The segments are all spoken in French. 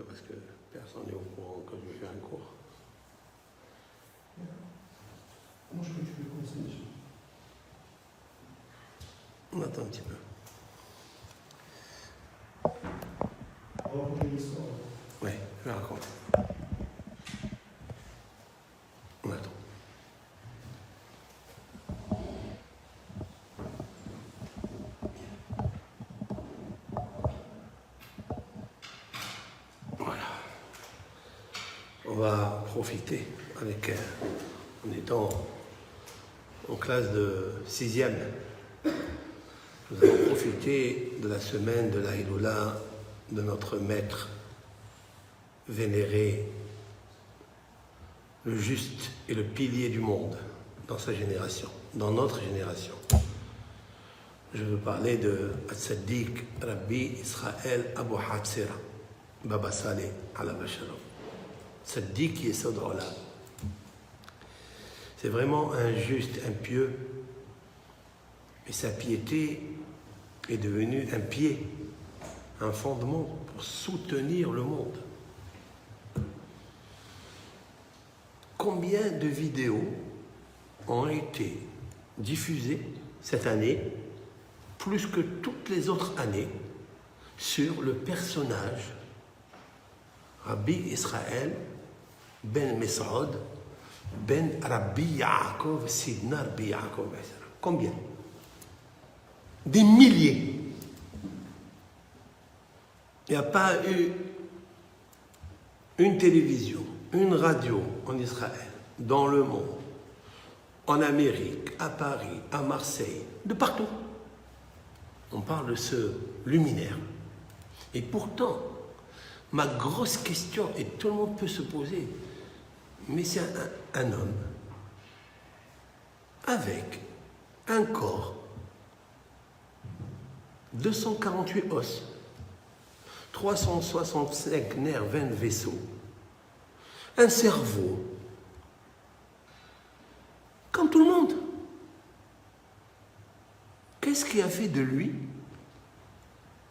parce que personne n'est au courant que je fais un cours. Comment est-ce que tu peux conseiller? On attend un petit peu. On va raconter l'histoire. Oui, je vais raconter. On attend. Voilà. On va profiter avec, en étant en classe de 6e. Nous allons profiter de la semaine de la Hiloula de notre maître vénéré, le juste et le pilier du monde dans sa génération, dans notre génération. Je veux parler de As-Saddiq Rabbi Israël Abu Hatsira, Baba Saleh ala Basharam. Saddiq Yesod Olam. C'est vraiment un juste, un pieux, et sa piété est devenue un pied, un fondement pour soutenir le monde. Combien de vidéos ont été diffusées cette année, plus que toutes les autres années, sur le personnage Rabbi Israël ben Mes'ud ben Rabbi Yaakov Sidna Rabbi Yaakov. Combien? Des milliers. Il n'y a pas eu une télévision, une radio en Israël, dans le monde, en Amérique, à Paris, à Marseille, de partout. On parle de ce luminaire. Et pourtant, ma grosse question, et tout le monde peut se poser, mais c'est un homme avec un corps, 248 os, 365 nerfs, 20 vaisseaux, un cerveau, comme tout le monde. Qu'est-ce qui a fait de lui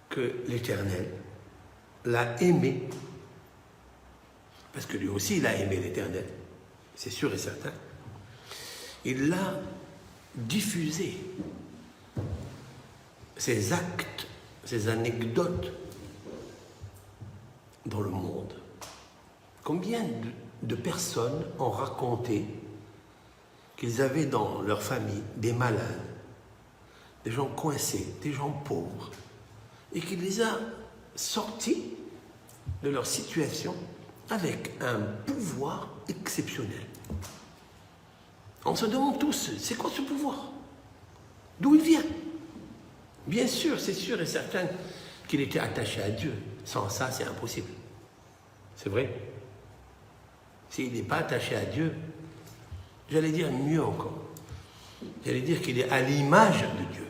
que l'Éternel l'a aimé? Parce que lui aussi, il a aimé l'Éternel, c'est sûr et certain. Il l'a diffusé, ses actes, ses anecdotes dans le monde. Combien de personnes ont raconté qu'ils avaient dans leur famille des malades, des gens coincés, des gens pauvres, et qu'il les a sortis de leur situation avec un pouvoir exceptionnel. On se demande tous, c'est quoi ce pouvoir? D'où il vient? Bien sûr, c'est sûr et certain qu'il était attaché à Dieu. Sans ça, c'est impossible. C'est vrai. S'il n'est pas attaché à Dieu, j'allais dire mieux encore. J'allais dire qu'il est à l'image de Dieu.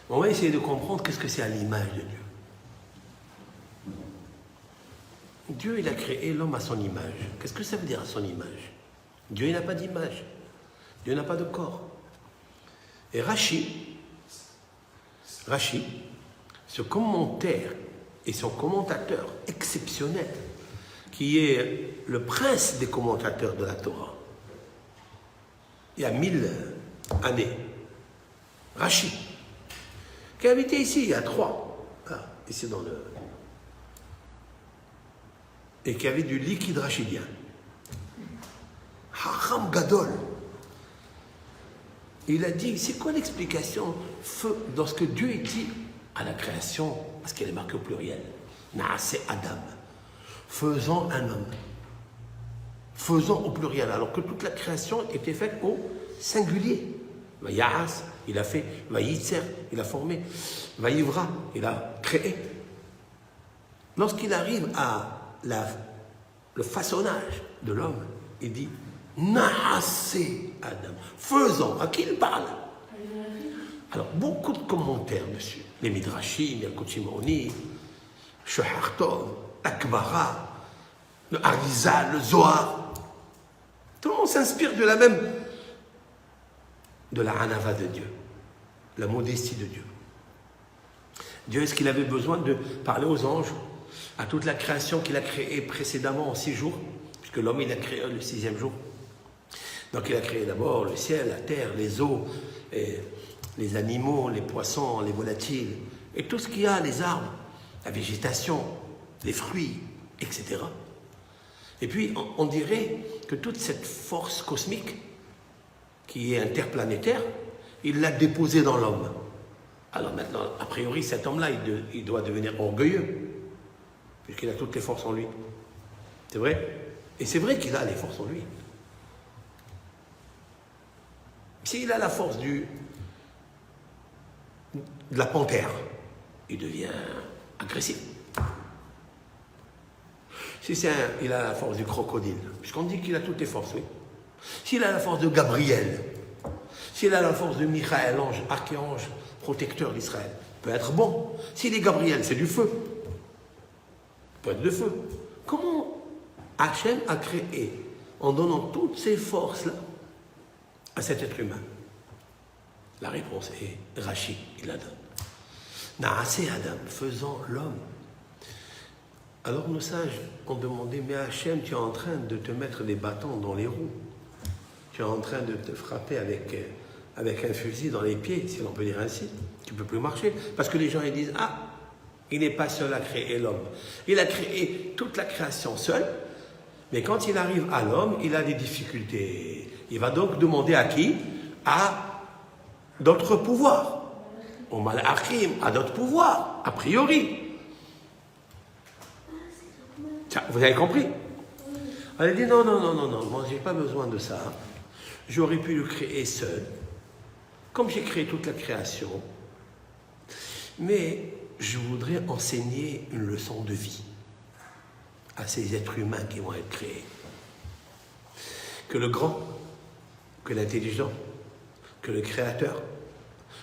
On va essayer de comprendre qu'est-ce que c'est à l'image de Dieu. Dieu, il a créé l'homme à son image. Qu'est-ce que ça veut dire à son image? Dieu, il n'a pas d'image. Dieu n'a pas de corps. Et Rashi, ce commentaire et son commentateur exceptionnel, qui est le prince des commentateurs de la Torah, il y a 1000 années, Rashi, qui a habité ici il y a 3, ici dans le... et qui avait du liquide rachidien. Hacham Gadol. Il a dit, c'est quoi l'explication lorsque Dieu dit à la création, parce qu'elle est marquée au pluriel, Naase Adam, faisons un homme. Faisons au pluriel, alors que toute la création était faite au singulier. Vayaas, il a fait, Vayitzer, il a formé, Vayivra, il a créé. Lorsqu'il arrive à le façonnage de l'homme, il dit Naase Adam, faisons. À qui il parle? Alors, beaucoup de commentaires dessus. Les Midrashim, les Kochimoni, Shohar Tov, Akbara, le Harizal, le Zohar. Tout le monde s'inspire de la même, de la Hanava de Dieu, la modestie de Dieu. Dieu, est-ce qu'il avait besoin de parler aux anges? à toute la création qu'il a créée précédemment en 6 jours, puisque l'homme il a créé le 6e jour. Donc il a créé d'abord le ciel, la terre, les eaux, et les animaux, les poissons, les volatiles, et tout ce qu'il y a, les arbres, la végétation, les fruits, etc. Et puis on dirait que toute cette force cosmique, qui est interplanétaire, il l'a déposée dans l'homme. Alors maintenant, a priori, cet homme-là, il doit devenir orgueilleux, puisqu'il a toutes les forces en lui. C'est vrai? Et c'est vrai qu'il a les forces en lui. S'il a la force de la panthère, il devient agressif. Si il a la force du crocodile, puisqu'on dit qu'il a toutes les forces, oui. S'il a la force de Gabriel, s'il a la force de Michael, ange, archange, protecteur d'Israël, peut être bon. S'il est Gabriel, c'est du feu. Peut être de feu. Comment Hachem a créé, en donnant toutes ces forces-là, à cet être humain? La réponse est Rashi, il la donne. Naasé Adam, faisant l'homme. Alors nos sages ont demandé, mais Hachem, tu es en train de te mettre des bâtons dans les roues. Tu es en train de te frapper avec un fusil dans les pieds, si l'on peut dire ainsi. Tu ne peux plus marcher. Parce que les gens ils disent, ah, il n'est pas seul à créer l'homme. Il a créé toute la création seul, mais quand il arrive à l'homme, il a des difficultés. Il va donc demander à qui? À d'autres pouvoirs. Au Malachim, à d'autres pouvoirs, a priori. Tiens, vous avez compris? Elle a dit non, moi j'ai pas besoin de ça. J'aurais pu le créer seul, comme j'ai créé toute la création. Mais je voudrais enseigner une leçon de vie à ces êtres humains qui vont être créés. Que le grand, que l'intelligent, que le créateur,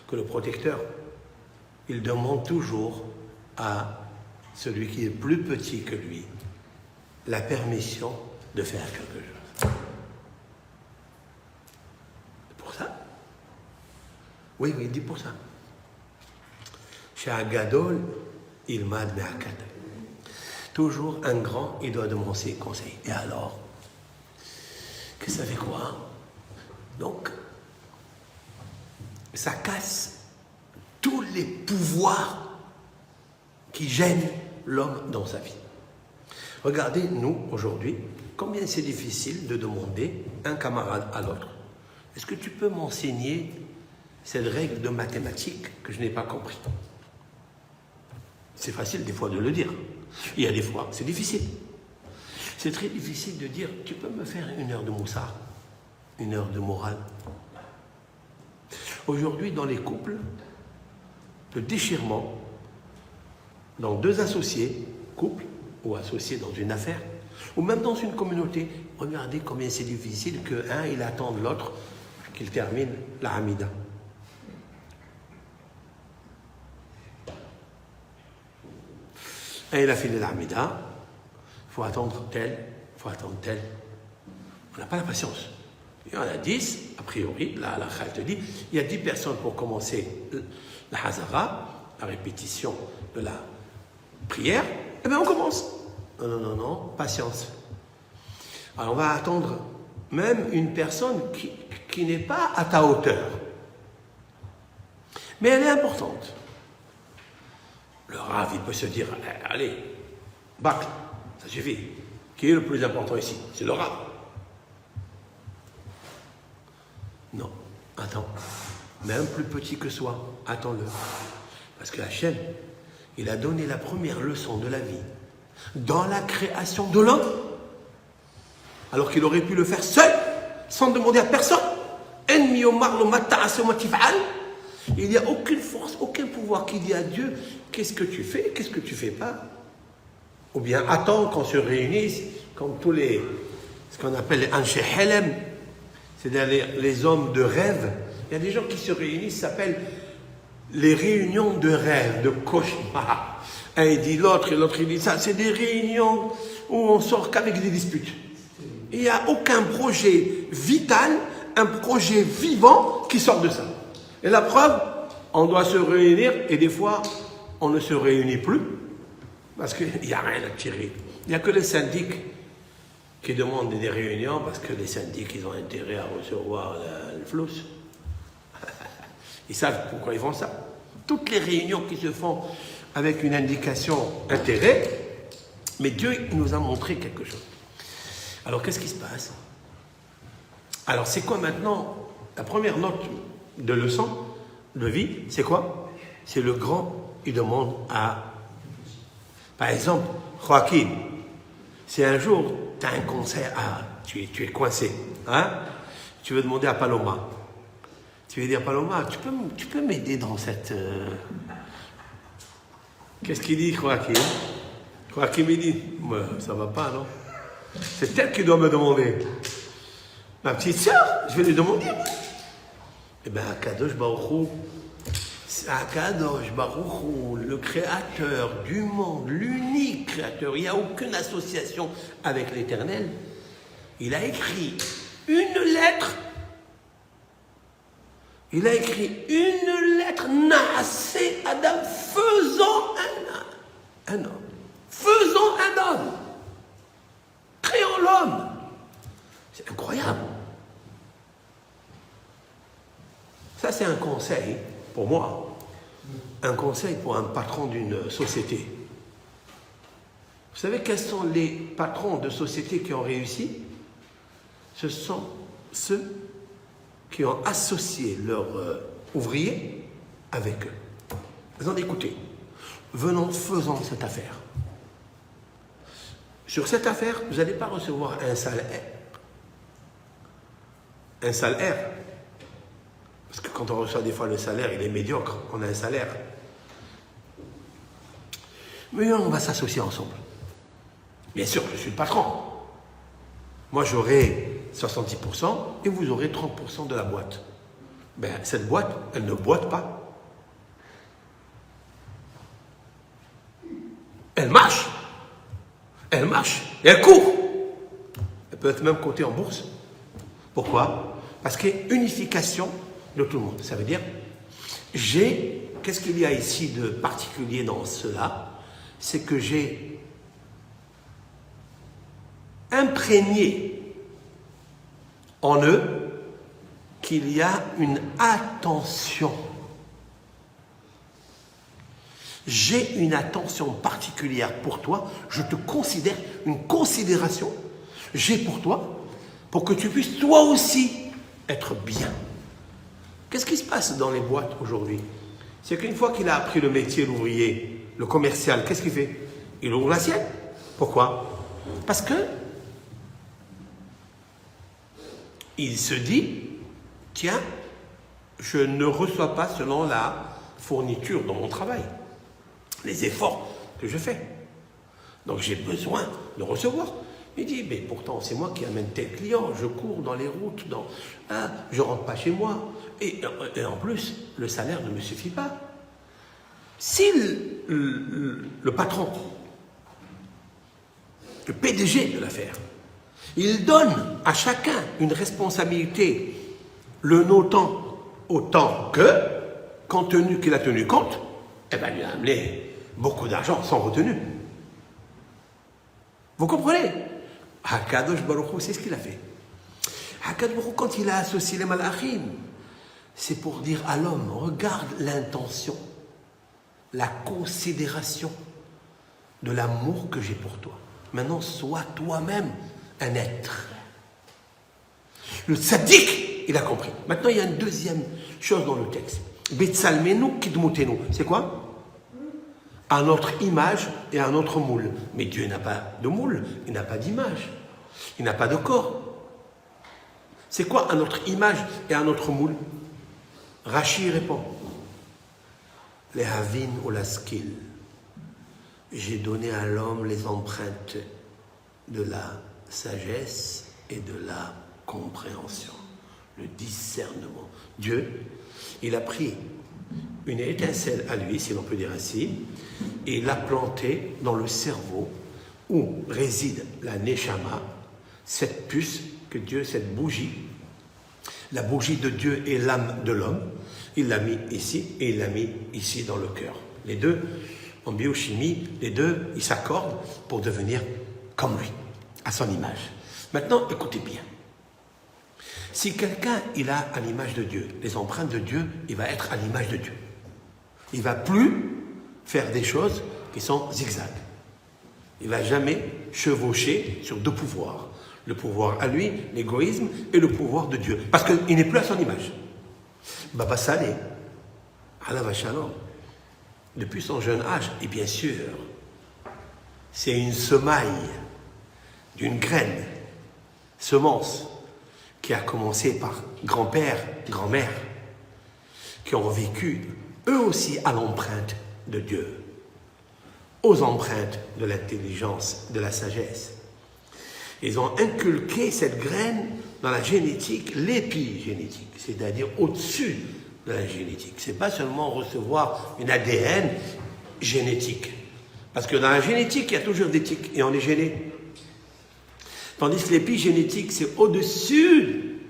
que le protecteur, il demande toujours à celui qui est plus petit que lui la permission de faire quelque chose. C'est pour ça? Oui, il dit pour ça. Chez un gadol, il m'a admis à quatre. Toujours un grand, il doit demander conseil. Et alors? Que ça fait quoi? Donc, ça casse tous les pouvoirs qui gênent l'homme dans sa vie. Regardez, nous, aujourd'hui, combien c'est difficile de demander un camarade à l'autre. Est-ce que tu peux m'enseigner cette règle de mathématiques que je n'ai pas compris? C'est facile des fois de le dire. Il y a des fois, c'est difficile. C'est très difficile de dire, tu peux me faire 1 heure de moussard, 1 heure de morale. Aujourd'hui, dans les couples, le déchirement, dans 2 associés, couples ou associés dans une affaire, ou même dans une communauté, regardez combien c'est difficile qu'un, il attende l'autre qu'il termine la Hamida. Et il a fini la Hamida, il faut attendre tel, il faut attendre tel. On n'a pas la patience. Il y en a 10, a priori, la halakha te dit, il y a 10 personnes pour commencer la Hazara, la répétition de la prière, et bien on commence. Non, patience. Alors on va attendre même une personne qui n'est pas à ta hauteur. Mais elle est importante. Le Rav, il peut se dire, allez, bâcle, ça suffit. Qui est le plus important ici? C'est le Rav. Non, attends. Même plus petit que soi, attends-le. Parce que Hachem, il a donné la première leçon de la vie dans la création de l'homme, alors qu'il aurait pu le faire seul, sans demander à personne. Il n'y a aucune force, aucun pouvoir qui dit à Dieu, qu'est-ce que tu fais, qu'est-ce que tu fais pas? Ou bien attends qu'on se réunisse, comme tous ce qu'on appelle les Anshe Helem, c'est-à-dire les hommes de rêve. Il y a des gens qui se réunissent, ça s'appelle les réunions de rêve, de cauchemar. Un il dit l'autre, et l'autre il dit ça. C'est des réunions où on sort qu'avec des disputes. Il n'y a aucun projet vital, un projet vivant qui sort de ça. Et la preuve, on doit se réunir, et des fois, on ne se réunit plus. Parce qu'il n'y a rien à tirer. Il n'y a que les syndics qui demandent des réunions parce que les syndics, ils ont intérêt à recevoir le flou. Ils savent pourquoi ils font ça. Toutes les réunions qui se font avec une indication intérêt, mais Dieu il nous a montré quelque chose. Alors qu'est-ce qui se passe? Alors c'est quoi maintenant la première note de leçon de vie? C'est quoi? C'est le grand, il demande à... Par exemple, Joachim, si un jour tu as un conseil, tu es coincé, hein? Tu veux demander à Paloma. Tu veux dire, Paloma, tu peux m'aider dans cette... Qu'est-ce qu'il dit, Joachim? Joachim, il dit, ça va pas, non? C'est elle qui doit me demander. Ma petite sœur, je vais lui demander. Eh bien, Akadosh Baruch Hu, Akadosh Baruch Hu, le créateur du monde, l'unique créateur, il n'y a aucune association avec l'Éternel. Il a écrit une lettre. Il a écrit une lettre, Naasé Adam, faisant un homme. Faisant un homme. Créant l'homme. C'est incroyable. Ça, c'est un conseil pour moi. Un conseil pour un patron d'une société. Vous savez quels sont les patrons de sociétés qui ont réussi? Ce sont ceux qui ont associé leurs ouvriers avec eux. Ils ont dit, écoutez, faisons cette affaire. Sur cette affaire, vous n'allez pas recevoir un salaire. Un salaire. Parce que quand on reçoit des fois le salaire, il est médiocre. On a un salaire. Mais on va s'associer ensemble. Bien sûr, je suis le patron. Moi, j'aurai 70% et vous aurez 30% de la boîte. Ben, cette boîte, elle ne boite pas. Elle marche. Elle marche et elle court. Elle peut être même cotée en bourse. Pourquoi? Parce qu'il y a unification de tout le monde. Ça veut dire, qu'est-ce qu'il y a ici de particulier dans cela? C'est que j'ai imprégné en eux qu'il y a une attention. J'ai une attention particulière pour toi, je te considère, une considération, j'ai pour toi, pour que tu puisses toi aussi être bien. Qu'est-ce qui se passe dans les boîtes aujourd'hui? C'est qu'une fois qu'il a appris le métier, l'ouvrier, le commercial, qu'est-ce qu'il fait? Il ouvre la sienne. Pourquoi? Parce que il se dit, tiens, je ne reçois pas selon la fourniture dans mon travail, les efforts que je fais. Donc j'ai besoin de recevoir. Il dit, mais pourtant c'est moi qui amène tel client, je cours dans les routes, je ne rentre pas chez moi. Et en plus, le salaire ne me suffit pas. Si le patron, le PDG de l'affaire, il donne à chacun une responsabilité, le notant autant que, compte tenu qu'il a tenu compte, eh bien, il a amené beaucoup d'argent sans retenue. Vous comprenez? Akadosh Baruch Hu, c'est ce qu'il a fait. Akadosh Baruch Hu, quand il a associé les malachim, c'est pour dire à l'homme, regarde l'intention, la considération de l'amour que j'ai pour toi. Maintenant, sois toi-même un être. Le tzaddik, il a compris. Maintenant, il y a une deuxième chose dans le texte. Betsalmenu kidmutenu. C'est quoi? À notre image et à notre moule. Mais Dieu n'a pas de moule, il n'a pas d'image, il n'a pas de corps. C'est quoi à notre image et à notre moule? Rachi répond, les havin ou la skill. J'ai donné à l'homme les empreintes de la sagesse et de la compréhension, le discernement. Dieu, il a pris une étincelle à lui, si l'on peut dire ainsi, et l'a plantée dans le cerveau où réside la neshama, cette puce que Dieu, cette bougie, la bougie de Dieu et l'âme de l'homme, il l'a mis ici et il l'a mis ici dans le cœur. Les deux En biochimie, les deux, ils s'accordent pour devenir comme lui, à son image. Maintenant, écoutez bien. Si quelqu'un, il a à l'image de Dieu, les empreintes de Dieu, il va être à l'image de Dieu. Il ne va plus faire des choses qui sont zigzags. Il ne va jamais chevaucher sur deux pouvoirs. Le pouvoir à lui, l'égoïsme, et le pouvoir de Dieu. Parce qu'il n'est plus à son image. Baba Saleh, Allah va shalom, depuis son jeune âge, et bien sûr, c'est une semaille d'une graine, semence, qui a commencé par grand-père, grand-mère, qui ont vécu, eux aussi, à l'empreinte de Dieu, aux empreintes de l'intelligence, de la sagesse. Ils ont inculqué cette graine dans la génétique, l'épigénétique, c'est-à-dire au-dessus de la génétique. Ce n'est pas seulement recevoir une ADN génétique. Parce que dans la génétique, il y a toujours des tics et on est gêné. Tandis que l'épigénétique, c'est au-dessus.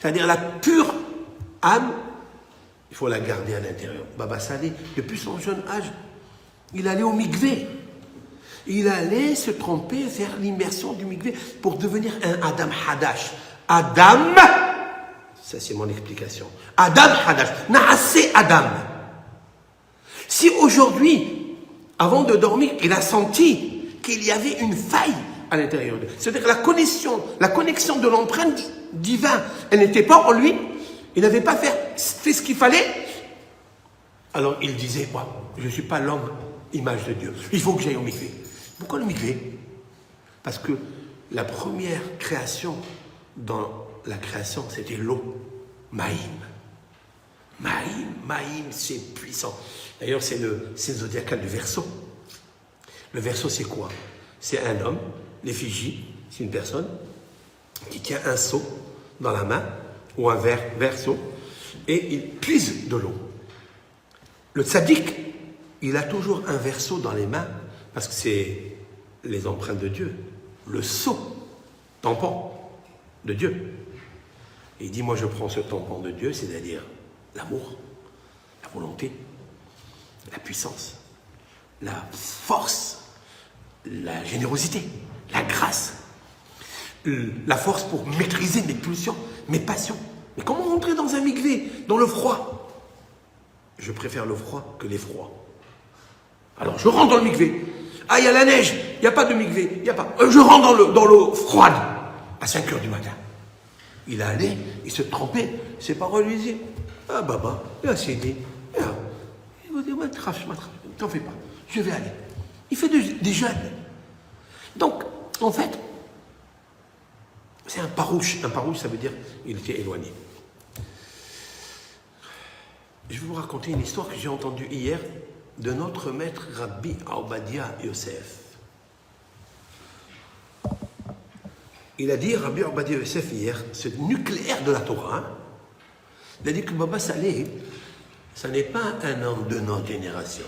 C'est-à-dire la pure âme, il faut la garder à l'intérieur. Baba Saleh, depuis son jeune âge, il allait au mikvé. Il allait se tromper vers l'immersion du mikvé pour devenir un Adam Hadash. Adam, ça c'est mon explication. Adam Hadash, Naasé Adam. Si aujourd'hui, avant de dormir, il a senti qu'il y avait une faille à l'intérieur de lui, c'est-à-dire la connexion de l'empreinte divine, elle n'était pas en lui, il n'avait pas fait ce qu'il fallait, alors il disait, je ne suis pas l'homme image de Dieu, il faut que j'aille au mikvé. Pourquoi le mikvé? Parce que la première création dans la création, c'était l'eau. Maïm, c'est puissant. D'ailleurs, c'est le signe zodiacal du Verseau. Le Verseau, c'est quoi? C'est un homme, l'effigie, c'est une personne qui tient un seau dans la main, ou un verseau, et il puise de l'eau. Le tzaddik, il a toujours un verseau dans les mains, parce que c'est les empreintes de Dieu, le sceau, tampon de Dieu. Et il dit, moi je prends ce tampon de Dieu, c'est-à-dire l'amour, la volonté, la puissance, la force, la générosité, la grâce, la force pour maîtriser mes pulsions, mes passions. Mais comment rentrer dans un mikvé, dans le froid? Je préfère le froid que l'effroi. Alors je rentre dans le mikvé. Ah, il y a la neige, il n'y a pas de mikvé, il n'y a pas. Je rentre dans l'eau froide, à 5 heures du matin. Il allait, il se trempait, ses parents lui disaient, ah baba, il a cédé. Il va dire, t'en fais pas, je vais aller. Il fait des jeûnes. Donc, en fait, c'est un parouche. Un parouche, ça veut dire il était éloigné. Je vais vous raconter une histoire que j'ai entendue hier de notre maître Rabbi Obadia Yosef. Il a dit, Rabbi Obadia Yosef hier, ce nucléaire de la Torah, il a dit que Baba Saleh, ce n'est pas un homme de notre génération.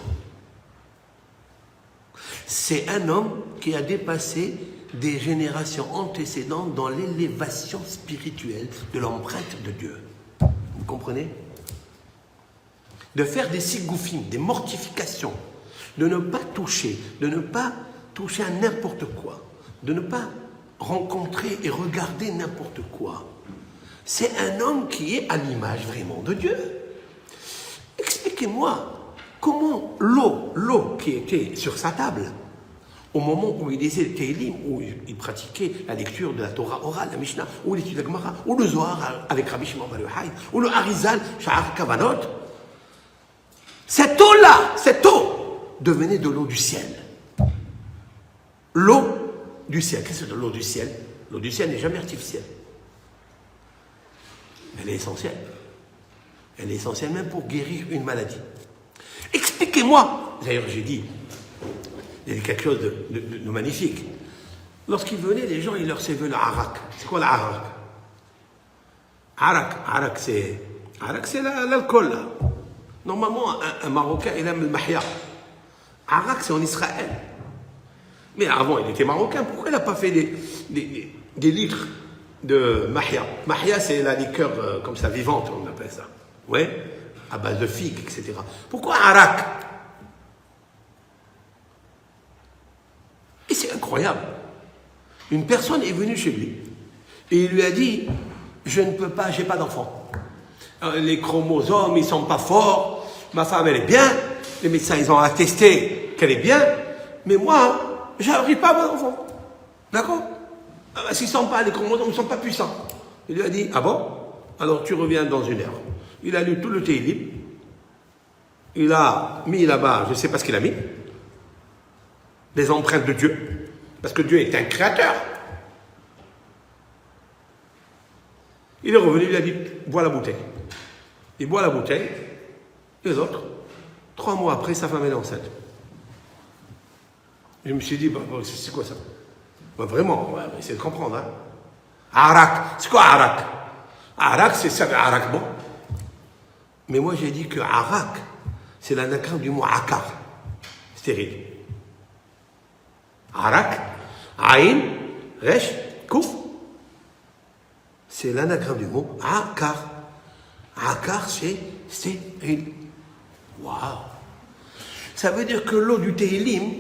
C'est un homme qui a dépassé des générations antécédentes dans l'élévation spirituelle de l'empreinte de Dieu. Vous comprenez? De faire des sigoufim, des mortifications, de ne pas toucher à n'importe quoi, de ne pas rencontrer et regarder n'importe quoi. C'est un homme qui est à l'image vraiment de Dieu. Expliquez-moi comment l'eau qui était sur sa table, au moment où il lisait le Tehillim, où il pratiquait la lecture de la Torah orale, la Mishnah, ou l'étude de la Gemara, ou le Zohar avec Rabbi Shimon bar Yochai, ou le Harizal, Sha'ar Kavanot, cette eau devenait de l'eau du ciel. L'eau du ciel. Qu'est-ce que c'est l'eau du ciel? L'eau du ciel n'est jamais artificielle. Elle est essentielle. Elle est essentielle même pour guérir une maladie. Expliquez-moi. D'ailleurs, j'ai dit, il y a quelque chose de magnifique. Lorsqu'ils venaient, les gens, ils leur servaient le arak. C'est quoi l'arak? Arak, c'est l'alcool, là. Normalement, un Marocain, il aime le mahia. Arak, c'est en Israël. Mais avant, il était marocain. Pourquoi il n'a pas fait des litres de mahia? Mahia, c'est la liqueur comme ça, vivante, on appelle ça. Oui, à base de figues, etc. Pourquoi arak? incroyable. Une personne est venue chez lui et il lui a dit « Je ne peux pas, j'ai pas d'enfant. Les chromosomes, ils sont pas forts. Ma femme, elle est bien. Les médecins, ils ont attesté qu'elle est bien. Mais moi, j'arrive pas à avoir d'enfant. D'accord? Parce qu'ils sont pas, les chromosomes ne sont pas puissants. » Il lui a dit « Ah bon? Alors tu reviens dans une heure. » Il a lu tout le Tehillim. Il a mis là-bas, je ne sais pas ce qu'il a mis, les empreintes de Dieu. Parce que Dieu est un créateur. Il est revenu, il a dit, bois la bouteille. Il boit la bouteille, et les autres, 3 mois après, sa femme est enceinte. Je me suis dit, bah, c'est quoi ça? Bah, vraiment, on va essayer de comprendre. Hein. Arak, c'est quoi Arak? Arak, c'est ça, Arak, bon. Mais moi, j'ai dit que Arak, c'est l'anagramme du mot Akar, stérile. Arak, Aïn, Resh, Kouf. C'est l'anagramme du mot Akar. Akar, c'est stérile. Waouh! Ça veut dire que l'eau du Tehillim,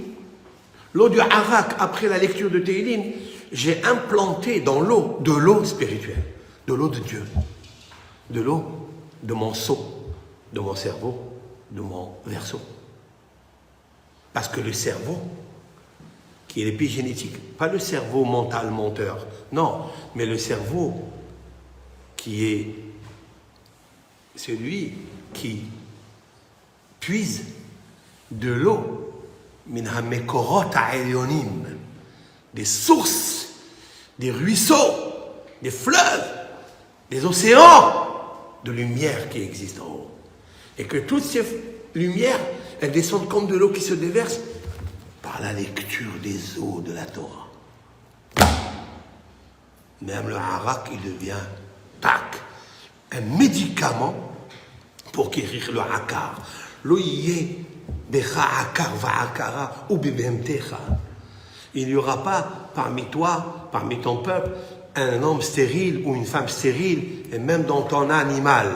l'eau du Arak, après la lecture de Tehillim, j'ai implanté dans l'eau de l'eau spirituelle, de l'eau de Dieu, de l'eau de mon seau, de mon cerveau, de mon verseau. Parce que le cerveau, qui est l'épigénétique, pas le cerveau mental menteur, non, mais le cerveau qui est celui qui puise de l'eau, minha mekorot ha'elyonim, des sources, des ruisseaux, des fleuves, des océans de lumière qui existent en haut. Et que toutes ces lumières, elles descendent comme de l'eau qui se déverse par la lecture des eaux de la Torah. Même le harak, il devient, tac, un médicament pour guérir le hakar. L'oïe, becha hakar va'akara ou bibemtecha. Il n'y aura pas parmi toi, parmi ton peuple, un homme stérile ou une femme stérile, et même dans ton animal.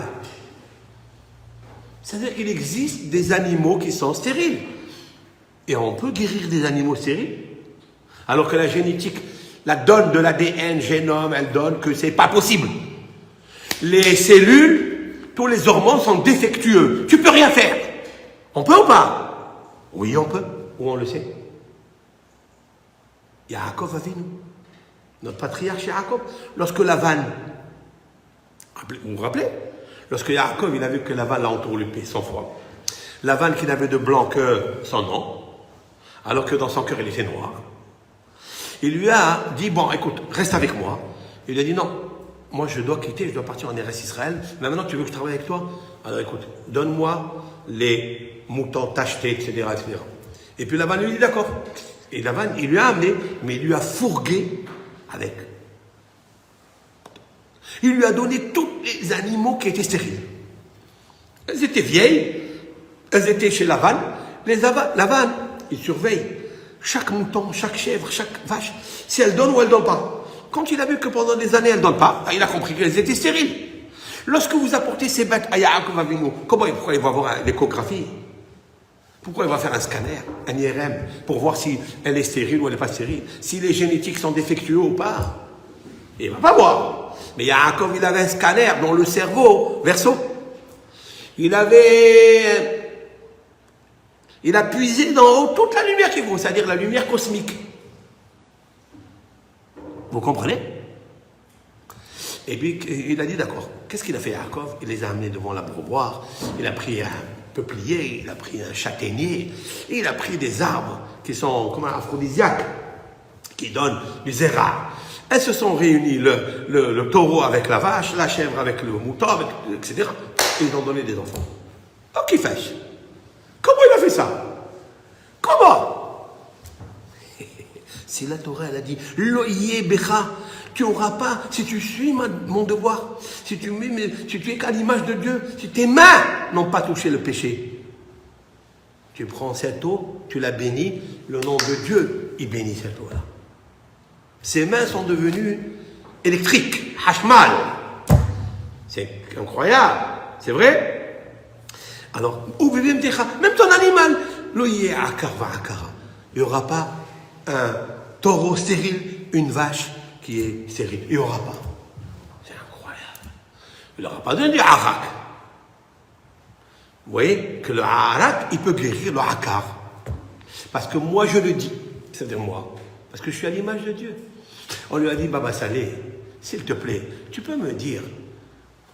C'est-à-dire qu'il existe des animaux qui sont stériles. Et on peut guérir des animaux stériles. Alors que la génétique, la donne de l'ADN, génome, elle donne que c'est pas possible. Les cellules, tous les hormones sont défectueux. Tu peux rien faire. On peut ou pas? Oui, on peut. Ou on le sait. Yaakov Avinu, notre patriarche Yaakov, lorsque Lavan, vous vous rappelez? Lorsque Yaakov, il a vu que Lavan l'a entourloupé, son frère. Lavan qui n'avait de blanc que son nom, alors que dans son cœur, il était noir. Il lui a dit, bon, écoute, reste avec moi. Il lui a dit, non, moi je dois quitter, je dois partir en Eretz Israël. Mais maintenant, tu veux que je travaille avec toi? Alors écoute, donne-moi les moutons tachetés, etc., etc. Et puis Lavan lui dit, d'accord. Et Lavan, il lui a amené, mais il lui a fourgué avec. Il lui a donné tous les animaux qui étaient stériles. Elles étaient vieilles, elles étaient chez Lavan. Lavan, il surveille chaque mouton, chaque chèvre, chaque vache, si elle donne ou elle ne donne pas. Quand il a vu que pendant des années, elle ne donne pas, il a compris qu'elles étaient stériles. Lorsque vous apportez ces bêtes à Yaakov Avinu, pourquoi il va avoir l'échographie? Pourquoi il va faire un scanner, un IRM, pour voir si elle est stérile ou elle n'est pas stérile? Si les génétiques sont défectueux ou pas? Il ne va pas voir. Mais Yaakov, il avait un scanner dans le cerveau, verso. Il a puisé d'en haut toute la lumière qu'il faut, c'est-à-dire la lumière cosmique. Vous comprenez? Et puis, il a dit, d'accord. Qu'est-ce qu'il a fait, Yaakov? Il les a amenés devant l'abreuvoir. Il a pris un peuplier, il a pris un châtaignier, et il a pris des arbres qui sont comme un aphrodisiaque, qui donnent du zéra. Elles se sont réunies, le taureau avec la vache, la chèvre avec le mouton, etc. Et ils ont donné des enfants. Oh, qui fait? Comment il a fait ça? Comment? C'est la Torah, elle a dit, Loïe Becha, tu n'auras pas, si tu suis mon devoir, si tu es qu'à l'image de Dieu, si tes mains n'ont pas touché le péché, tu prends cette eau, tu la bénis, le nom de Dieu, il bénit cette eau-là. Ses mains sont devenues électriques, hashmal. C'est incroyable, c'est vrai? Alors, même ton animal, il n'y aura pas un taureau stérile, une vache qui est stérile. Il n'y aura pas. C'est incroyable. Il n'aura pas donné du arak. Vous voyez que le arak, il peut guérir le akar. Parce que moi, je le dis. C'est-à-dire moi. Parce que je suis à l'image de Dieu. On lui a dit, Baba Saleh, s'il te plaît, tu peux me dire,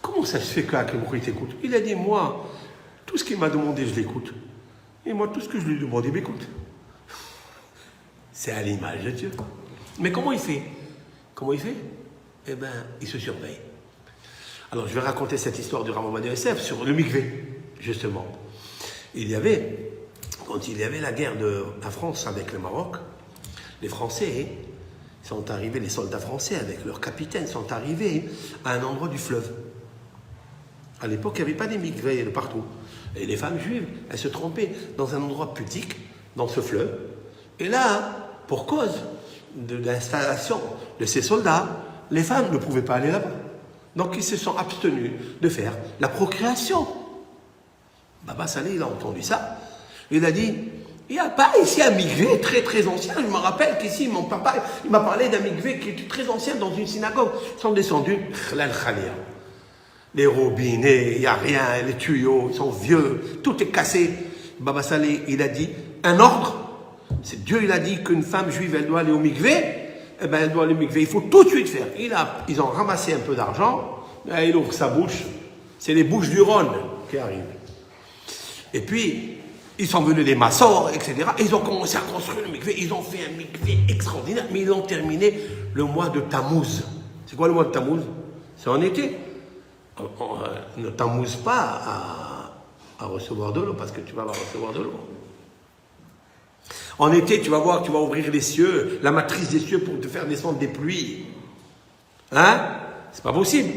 comment ça se fait qu'Akim t'écoute? Il a dit, moi, tout ce qu'il m'a demandé, je l'écoute. Et moi, tout ce que je lui ai demandé, il m'écoute. C'est à l'image de Dieu. Mais comment il fait? Comment il fait? Eh bien, il se surveille. Alors, je vais raconter cette histoire du Rambam Ovadia Yosef sur le mikvé, justement. Quand il y avait la guerre de la France avec le Maroc, les Français sont arrivés, les soldats français avec leurs capitaines sont arrivés à un endroit du fleuve. À l'époque, il n'y avait pas des mikvés de partout. Et les femmes juives, elles se trompaient dans un endroit pudique, dans ce fleuve. Et là, pour cause de l'installation de ces soldats, les femmes ne pouvaient pas aller là-bas. Donc, ils se sont abstenus de faire la procréation. Baba Saleh, il a entendu ça. Il a dit, il n'y a pas ici un mikvé très très ancien. Je me rappelle qu'ici, mon papa, il m'a parlé d'un mikvé qui était très ancien dans une synagogue. Ils sont descendus, les robinets, il n'y a rien, les tuyaux, ils sont vieux, tout est cassé. Baba Saleh, il a dit, un ordre. C'est Dieu, il a dit qu'une femme juive, elle doit aller au mikvé. Eh bien, elle doit aller au mikvé. Il faut tout de suite faire. Ils ont ramassé un peu d'argent. Il ouvre sa bouche. C'est les bouches du Rhône qui arrivent. Et puis, ils sont venus des maçons, etc. Et ils ont commencé à construire le mikvé. Ils ont fait un mikvé extraordinaire, mais ils l'ont terminé le mois de Tammuz. C'est quoi le mois de Tammuz? C'est en été. Ne t'amuse pas à recevoir de l'eau, parce que tu vas recevoir de l'eau. En été, tu vas voir, tu vas ouvrir les cieux, la matrice des cieux pour te faire descendre des pluies. Hein? C'est pas possible.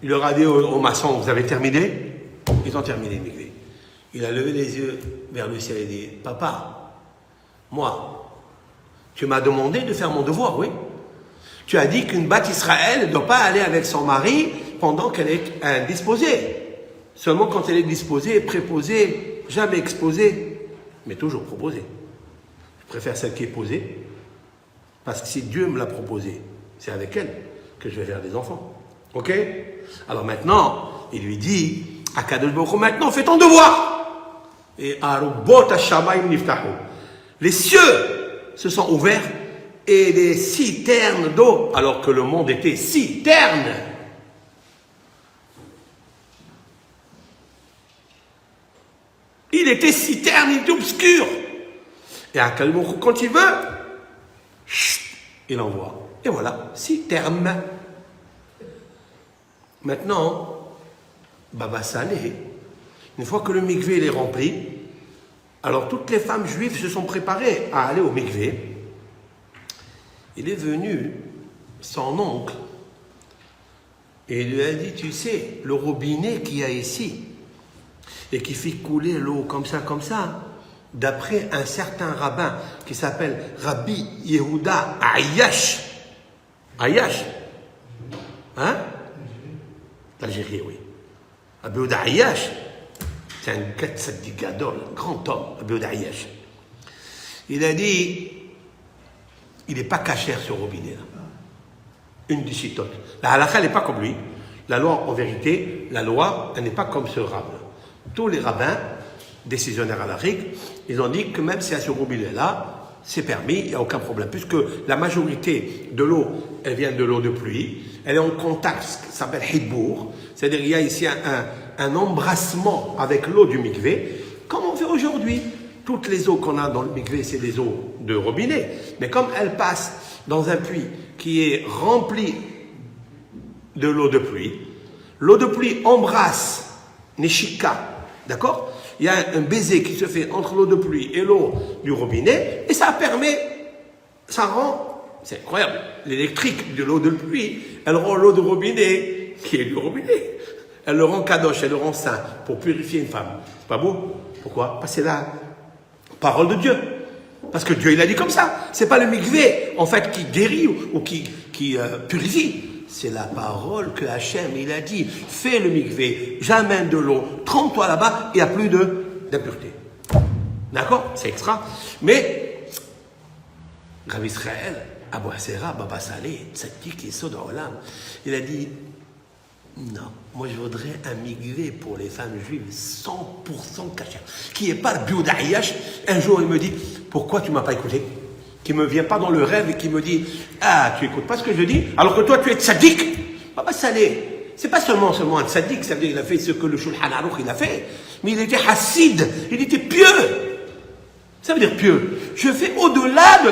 Il leur a dit aux maçons, vous avez terminé? Ils ont terminé le mikvé. Il a levé les yeux vers le ciel et dit, papa, moi, tu m'as demandé de faire mon devoir, oui. Tu as dit qu'une Bat Israël ne doit pas aller avec son mari pendant qu'elle est indisposée. Seulement quand elle est disposée, préposée, jamais exposée, mais toujours proposée. Je préfère celle qui est posée, parce que si Dieu me l'a proposée, c'est avec elle que je vais faire des enfants. Ok? Alors maintenant, il lui dit, Akadosh Baruch Hu, maintenant fais ton devoir. Et Arubot Hashamayim Niftahu. Les cieux se sont ouverts et des citernes d'eau, alors que le monde était citerne. Il était citerne, il était obscur. Et Akadosh Baruch Hu, quand il veut, il envoie. Et voilà, citerne. Maintenant, Baba Saleh, une fois que le mikvé est rempli, alors toutes les femmes juives se sont préparées à aller au mikvé. Il est venu son oncle et il lui a dit, tu sais, le robinet qu'il y a ici et qui fait couler l'eau comme ça, d'après un certain rabbin qui s'appelle Rabbi Yehuda Ayash. Ayash, hein? L'Algérie, oui. Rabbi Yehuda Ayash, c'est un Gatsadik Gadol, un grand homme, Rabbi Yehuda Ayash. Il a dit, il n'est pas cachère ce robinet-là. Une discitote. La halakha, elle n'est pas comme lui. La loi, en vérité, la loi, elle n'est pas comme ce rabbin. Tous les rabbins, décisionnaires halakhiques, ils ont dit que même si à ce robinet-là, c'est permis, il n'y a aucun problème. Puisque la majorité de l'eau, elle vient de l'eau de pluie, elle est en contact, ça s'appelle hidbour, c'est-à-dire qu'il y a ici un embrassement avec l'eau du mikvé, comme on fait aujourd'hui. Toutes les eaux qu'on a dans le mikvé, c'est des eaux de robinet. Mais comme elles passent dans un puits qui est rempli de l'eau de pluie embrasse Neshika, d'accord? Il y a un baiser qui se fait entre l'eau de pluie et l'eau du robinet, et ça rend, c'est incroyable, l'électrique de l'eau de pluie, elle rend l'eau de robinet, qui est du robinet, elle le rend kadosh, elle le rend saint, pour purifier une femme. C'est pas beau? Pourquoi? Parce que c'est la parole de Dieu. Parce que Dieu, il a dit comme ça. C'est pas le mikvé, en fait, qui guérit ou qui purifie. C'est la parole que Hachem, il a dit. Fais le mikvé, j'amène de l'eau, trempe-toi là-bas, il n'y a plus d'impureté. D'accord? C'est extra. Mais, Rabbi Israël, Abu Hassera, Baba Saleh, Tzadik Yesod Olam, il a dit, non, moi je voudrais un migvé pour les femmes juives 100% cachère, qui n'est pas le bio d'Aïash. Un jour il me dit, pourquoi tu ne m'as pas écouté? Qui ne me vient pas dans le rêve et qui me dit, ah, tu n'écoutes pas ce que je dis, alors que toi tu es tzaddik. Baba Saleh, c'est pas seulement un tzaddik, ça veut dire qu'il a fait ce que le Shulchan Aruch il a fait, mais il était hassid, il était pieux. Ça veut dire pieux. Je fais au-delà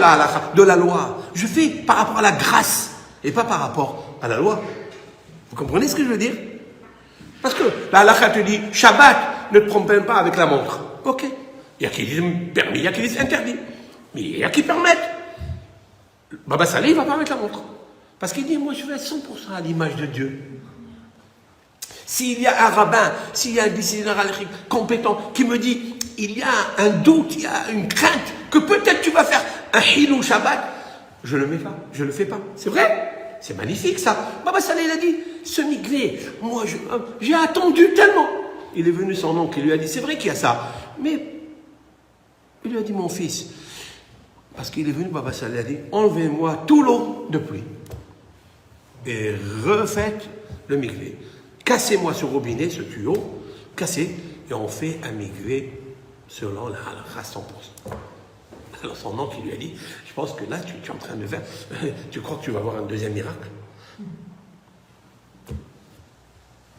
de la loi. Je fais par rapport à la grâce et pas par rapport à la loi. Vous comprenez ce que je veux dire? Parce que la halakha te dit, Shabbat, ne te promène pas avec la montre. Ok. Il y a qui disent permis, il y a qui disent interdit. Mais il y a qui permettent. Baba Saleh, il ne va pas avec la montre. Parce qu'il dit, moi je vais être 100% à l'image de Dieu. S'il y a un rabbin, s'il y a un décisionnaire compétent qui me dit, il y a un doute, il y a une crainte, que peut-être tu vas faire un hilou Shabbat, je ne le mets pas, je ne le fais pas. C'est vrai? C'est magnifique ça. Baba Saleh il a dit, ce migré, moi j'ai attendu tellement. Il est venu son oncle, il lui a dit, c'est vrai qu'il y a ça. Mais il lui a dit, mon fils, parce qu'il est venu, Baba Saleh a dit, enlevez-moi tout l'eau de pluie. Et refaites le migré. Cassez-moi ce robinet, ce tuyau, cassez, et on fait un migré selon la halakha 100%. Alors son oncle qui lui a dit, je pense que là tu es en train de faire, tu crois que tu vas avoir un deuxième miracle?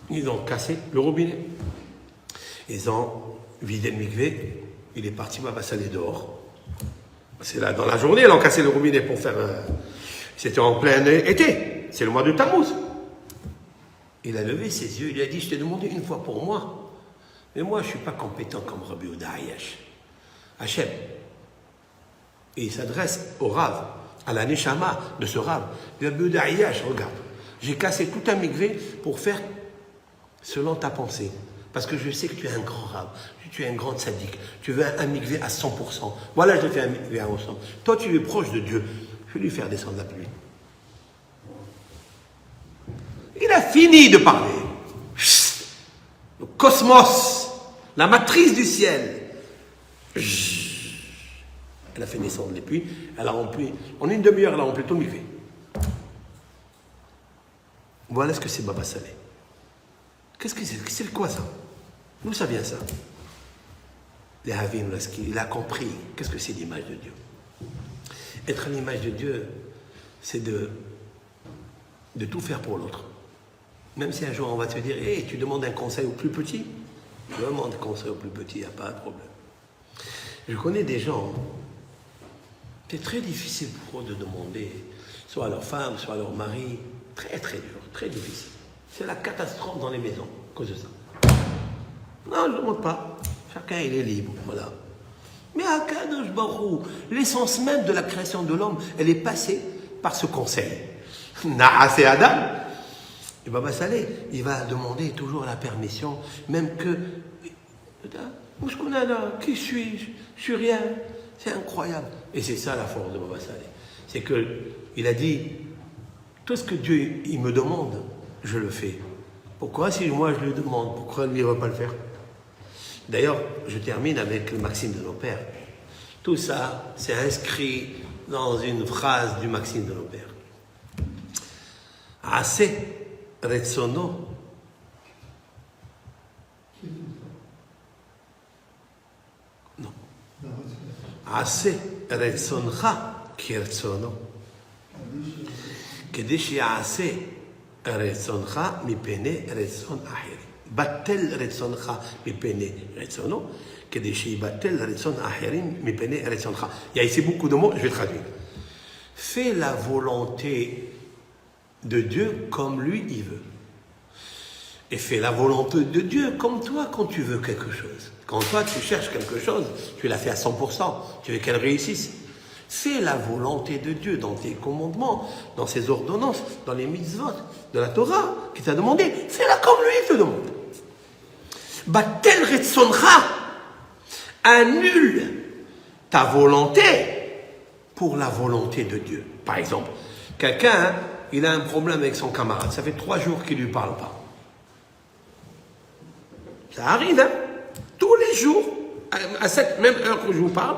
Ils ont cassé le robinet. Ils ont vidé le migré, il est parti, Baba Saleh dehors. C'est là, dans la journée, ils ont cassé le robinet pour faire c'était en plein été, c'est le mois de Tammuz. Il a levé ses yeux, il lui a dit, je t'ai demandé une fois pour moi, mais moi je ne suis pas compétent comme Rabbi Yehuda Ayash. Hachem. Et il s'adresse au Rav, à la Neshama de ce Rav. Rabbi Yehuda Ayash, regarde, j'ai cassé tout un migré pour faire selon ta pensée. Parce que je sais que tu es un grand Rav, tu es un grand tzaddik, tu veux un migré à 100%. Voilà, je te fais un migré à 100%. Toi tu es proche de Dieu, je vais lui faire descendre la pluie. Il a fini de parler. Le cosmos, la matrice du ciel. Elle a fait descendre les pluies, elle a rempli, en une demi-heure, elle a rempli tout le mikvé. Voilà ce que c'est Baba Saleh. Qu'est-ce que c'est quoi ça? D'où ça vient ça? Les Havin, il a compris. Qu'est-ce que c'est l'image de Dieu? Être à l'image de Dieu, c'est de tout faire pour l'autre. Même si un jour on va te dire, hey, tu demandes un conseil au plus petit, tu demandes un conseil au plus petit, il n'y a pas de problème. Je connais des gens, c'est très difficile pour eux de demander, soit à leur femme, soit à leur mari, très très dur, très difficile. C'est la catastrophe dans les maisons, à cause de ça. Non, je ne demande pas. Chacun il est libre, voilà. Mais à Kadosh Baruch Hu, l'essence même de la création de l'homme, elle est passée par ce conseil. Na'aseh Adam. Et Baba Saleh, il va demander toujours la permission, même que, qui suis-je? Je suis rien. C'est incroyable. Et c'est ça la force de Baba Saleh. C'est qu'il a dit, tout ce que Dieu il me demande, je le fais. Pourquoi si moi je lui demande, pourquoi lui il ne va pas le faire? D'ailleurs, je termine avec le maxime de nos pères. Tout ça, c'est inscrit dans une phrase du maxime de nos pères. Assez retsono. Non. Assez retsoncha kirtsono. כדי שיעשה רצונך מפני רצון אחר. בטל רצונך מפני רצונו, כדי שיבטל רצון אחרים מפני רצונך. Il y a ici beaucoup de mots, je vais traduire. Fais la volonté de Dieu comme lui il veut. Et fais la volonté de Dieu comme toi quand tu veux quelque chose. Quand toi tu cherches quelque chose, tu l'as fait à 100%, tu veux qu'elle réussisse. Fais la volonté de Dieu dans tes commandements, dans ses ordonnances, dans les mitzvot de la Torah qui t'a demandé. Fais-la comme lui il te demande. Batel retzoncha, annule ta volonté pour la volonté de Dieu. Par exemple, quelqu'un, il a un problème avec son camarade. Ça fait 3 jours qu'il ne lui parle pas. Ça arrive, hein? Tous les jours, à cette même heure que je vous parle,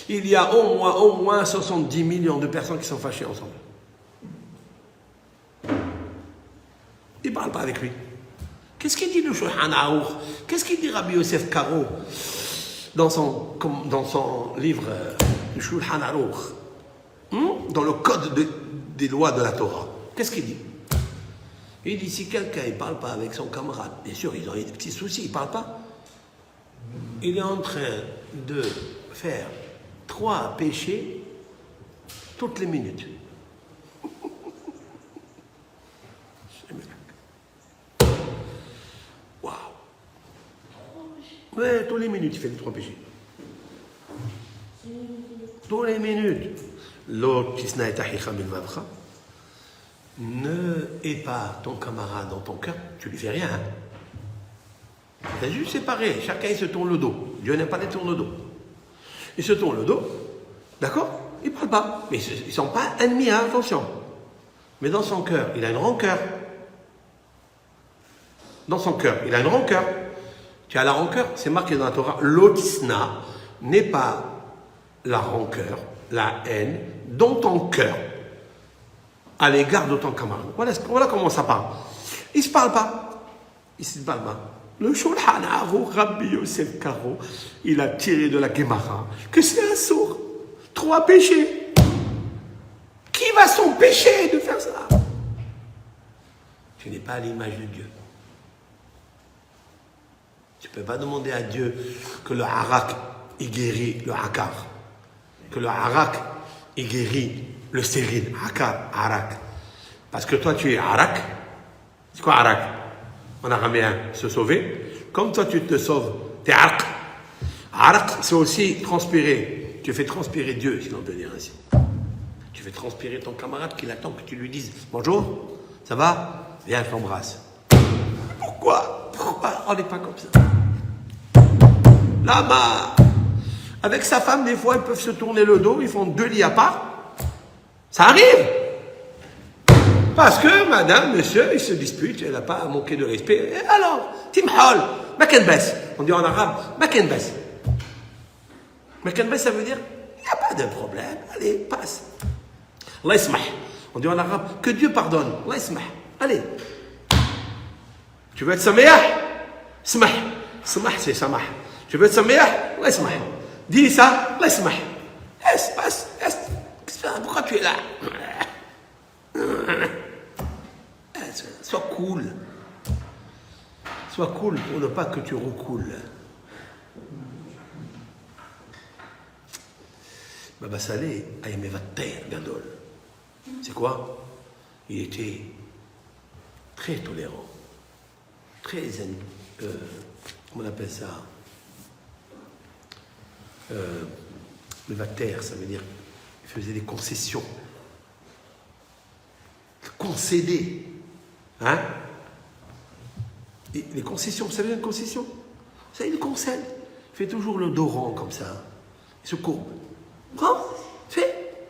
Il y a au moins 70 millions de personnes qui sont fâchées ensemble. Il ne parle pas avec lui. Qu'est-ce qu'il dit le Shulchan Aruch? Qu'est-ce qu'il dit Rabbi Yosef Karo dans son livre le Shulchan Aruch, dans le code des lois de la Torah? Qu'est-ce qu'il dit? Il dit, si quelqu'un ne parle pas avec son camarade, bien sûr, ils ont des petits soucis, il ne parle pas. Il est en train de faire 3 péchés toutes les minutes. Waouh! Ouais, toutes les minutes, il fait les 3 péchés. Toutes les minutes. L'autre, ne hais pas ton camarade dans ton cœur, tu lui fais rien. Hein? C'est juste séparé, chacun il se tourne le dos. Dieu n'aime pas les tourne le dos. Il se tourne le dos, d'accord? Il ne parle pas. Mais ils ne sont pas ennemis, hein, attention. Mais dans son cœur, il a une rancœur. Dans son cœur, il a une rancœur. Tu as la rancœur, c'est marqué dans la Torah. L'otisna n'est pas la rancœur, la haine, dans ton cœur, à l'égard de ton camarade. Voilà comment ça parle. Il ne se parle pas. Il ne se parle pas. Le Shulchan Aruch, Rabbi Yosef Karo, il a tiré de la Gemara que c'est un sourd. 3 péchés. Qui va s'empêcher de faire ça? Tu n'es pas à l'image de Dieu. Tu ne peux pas demander à Dieu que le harak, il guérit le hakar. Que le harak, il guérit le stérile. Hakar, harak. Parce que toi, tu es harak. C'est quoi harak? En araméen, se sauver. Comme toi, tu te sauves, tu es arq. Arq, c'est aussi transpirer. Tu fais transpirer Dieu, si l'on peut dire ainsi. Tu fais transpirer ton camarade qui attend que tu lui dises « Bonjour, ça va? Viens, je t'embrasse. » Pourquoi on n'est pas comme ça? Là-bas, avec sa femme, des fois, ils peuvent se tourner le dos, ils font 2 lits à part. Ça arrive. Parce que madame, monsieur, ils se disputent, elle n'a pas manqué de respect. Et alors, timhol, makenbes. On dit en arabe, makenbes. Makenbes, ça veut dire, il n'y a pas de problème, allez, passe. Allah ismah. On dit en arabe, que Dieu pardonne. Allah ismah. Allez. Tu veux être sameah? Smah. Smah, c'est samah. Tu veux être sameah? Allah ismah. Dis ça, Allah ismah. Passe. Pourquoi tu es là? Sois cool. Sois cool pour ne pas que tu recoules. Baba Saleh a aimé Vatter Gadol. C'est quoi? Il était très tolérant. Très comment on appelle ça? Le Vatter, ça veut dire qu'il faisait des concessions. Concéder. Hein? Et les concessions, vous savez une concession? Ça, il concède. Il fait toujours le dos rond comme ça. Il se courbe. Prends, fais.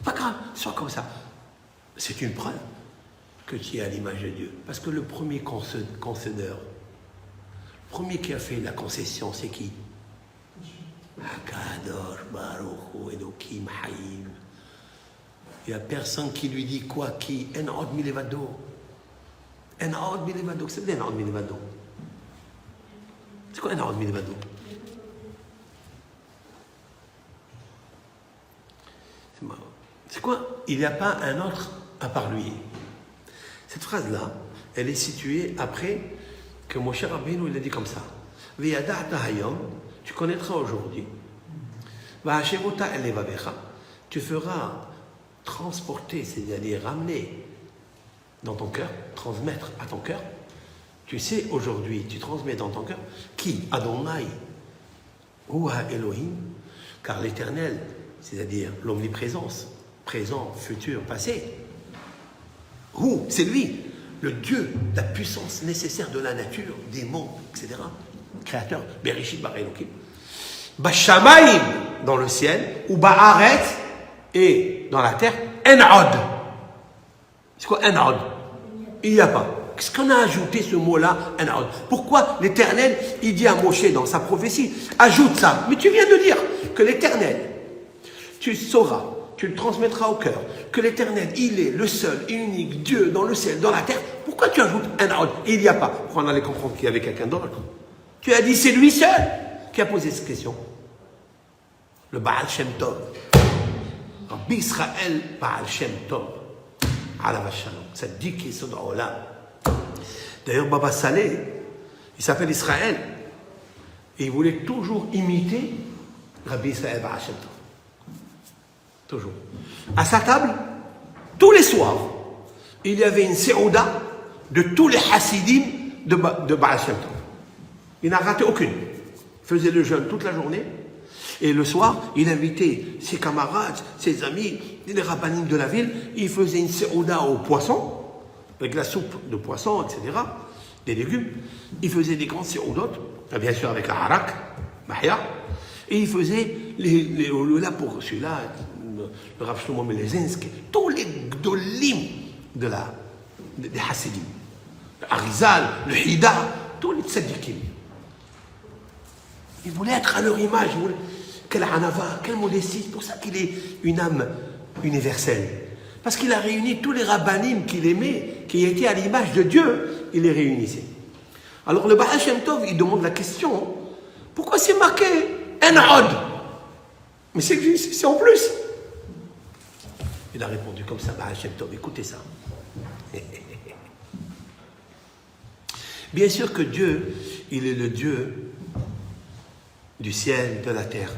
Pas grave, sois comme ça. C'est une preuve que tu es à l'image de Dieu. Parce que le premier concédeur, le premier qui a fait la concession, c'est qui? Akadosh Baruch Hu Elokim Hayim. Il n'y a personne qui lui dit quoi, qui? En od milevado. En od milevado. C'est bien en od milevado. C'est quoi en od milevado? C'est marrant. C'est quoi? Il n'y a pas un autre à part lui. Cette phrase-là, elle est située après que Moshe Rabbeinu il a dit comme ça. V'yada'ta hayom, tu connaîtras aujourd'hui. V'hasherota elevavecha, tu feras transporter, c'est-à-dire ramener dans ton cœur, transmettre à ton cœur. Tu sais aujourd'hui, tu transmets dans ton cœur qui? Adonai, Ouha Elohim, car l'éternel, c'est-à-dire l'omniprésence, présent, futur, passé, Ouh, c'est lui, le Dieu, la puissance nécessaire de la nature, des mondes, etc. Créateur, Bereshit bara Elokim. Bashamaim, dans le ciel, ou Ba'aret, et dans la terre, En'od. C'est quoi En'od? Il n'y a pas. Qu'est-ce qu'on a ajouté ce mot-là, En'od? Pourquoi l'Éternel, il dit à Moshe dans sa prophétie, ajoute ça. Mais tu viens de dire que l'Éternel, tu sauras, tu le transmettras au cœur, que l'Éternel, il est le seul et unique Dieu dans le ciel, dans la terre. Pourquoi tu ajoutes un Od? Il n'y a pas. Pourquoi on allait comprendre qu'il y avait quelqu'un d'autre? Tu as dit c'est lui seul qui a posé cette question. Le Baal Shem Tov. Rabbi Israël Baal Shem Tov. Alav Shalom. Ça dit qu'il est dans Olam. D'ailleurs, Baba Saleh, il s'appelle Israël. Et il voulait toujours imiter Rabbi Israël Baal Shem Tov. Toujours. À sa table, tous les soirs, il y avait une séouda de tous les chassidim de Baal Shem Tov. Il n'a raté aucune. Il faisait le jeûne toute la journée. Et le soir, il invitait ses camarades, ses amis, les rabbinim de la ville. Il faisait une séouda au poisson, avec la soupe de poisson, etc., des légumes. Il faisait des grandes séoudotes, bien sûr avec la harak, mahya. Et il faisait là pour celui-là, le Rav Shlomo Melezinski, tous les gdolim des Hassidim. Le Arizal, le Hida, tous les tzadikim. Il voulait être à leur image. Quelle anava, quelle modestie. C'est pour ça qu'il est une âme universelle. Parce qu'il a réuni tous les rabbanim qu'il aimait, qui étaient à l'image de Dieu, il les réunissait. Alors le Baal Shem Tov, il demande la question, pourquoi c'est marqué un Od? Mais c'est en plus. Il a répondu comme ça, Baal Shem Tov, écoutez ça. Bien sûr que Dieu, il est le Dieu du ciel, de la terre.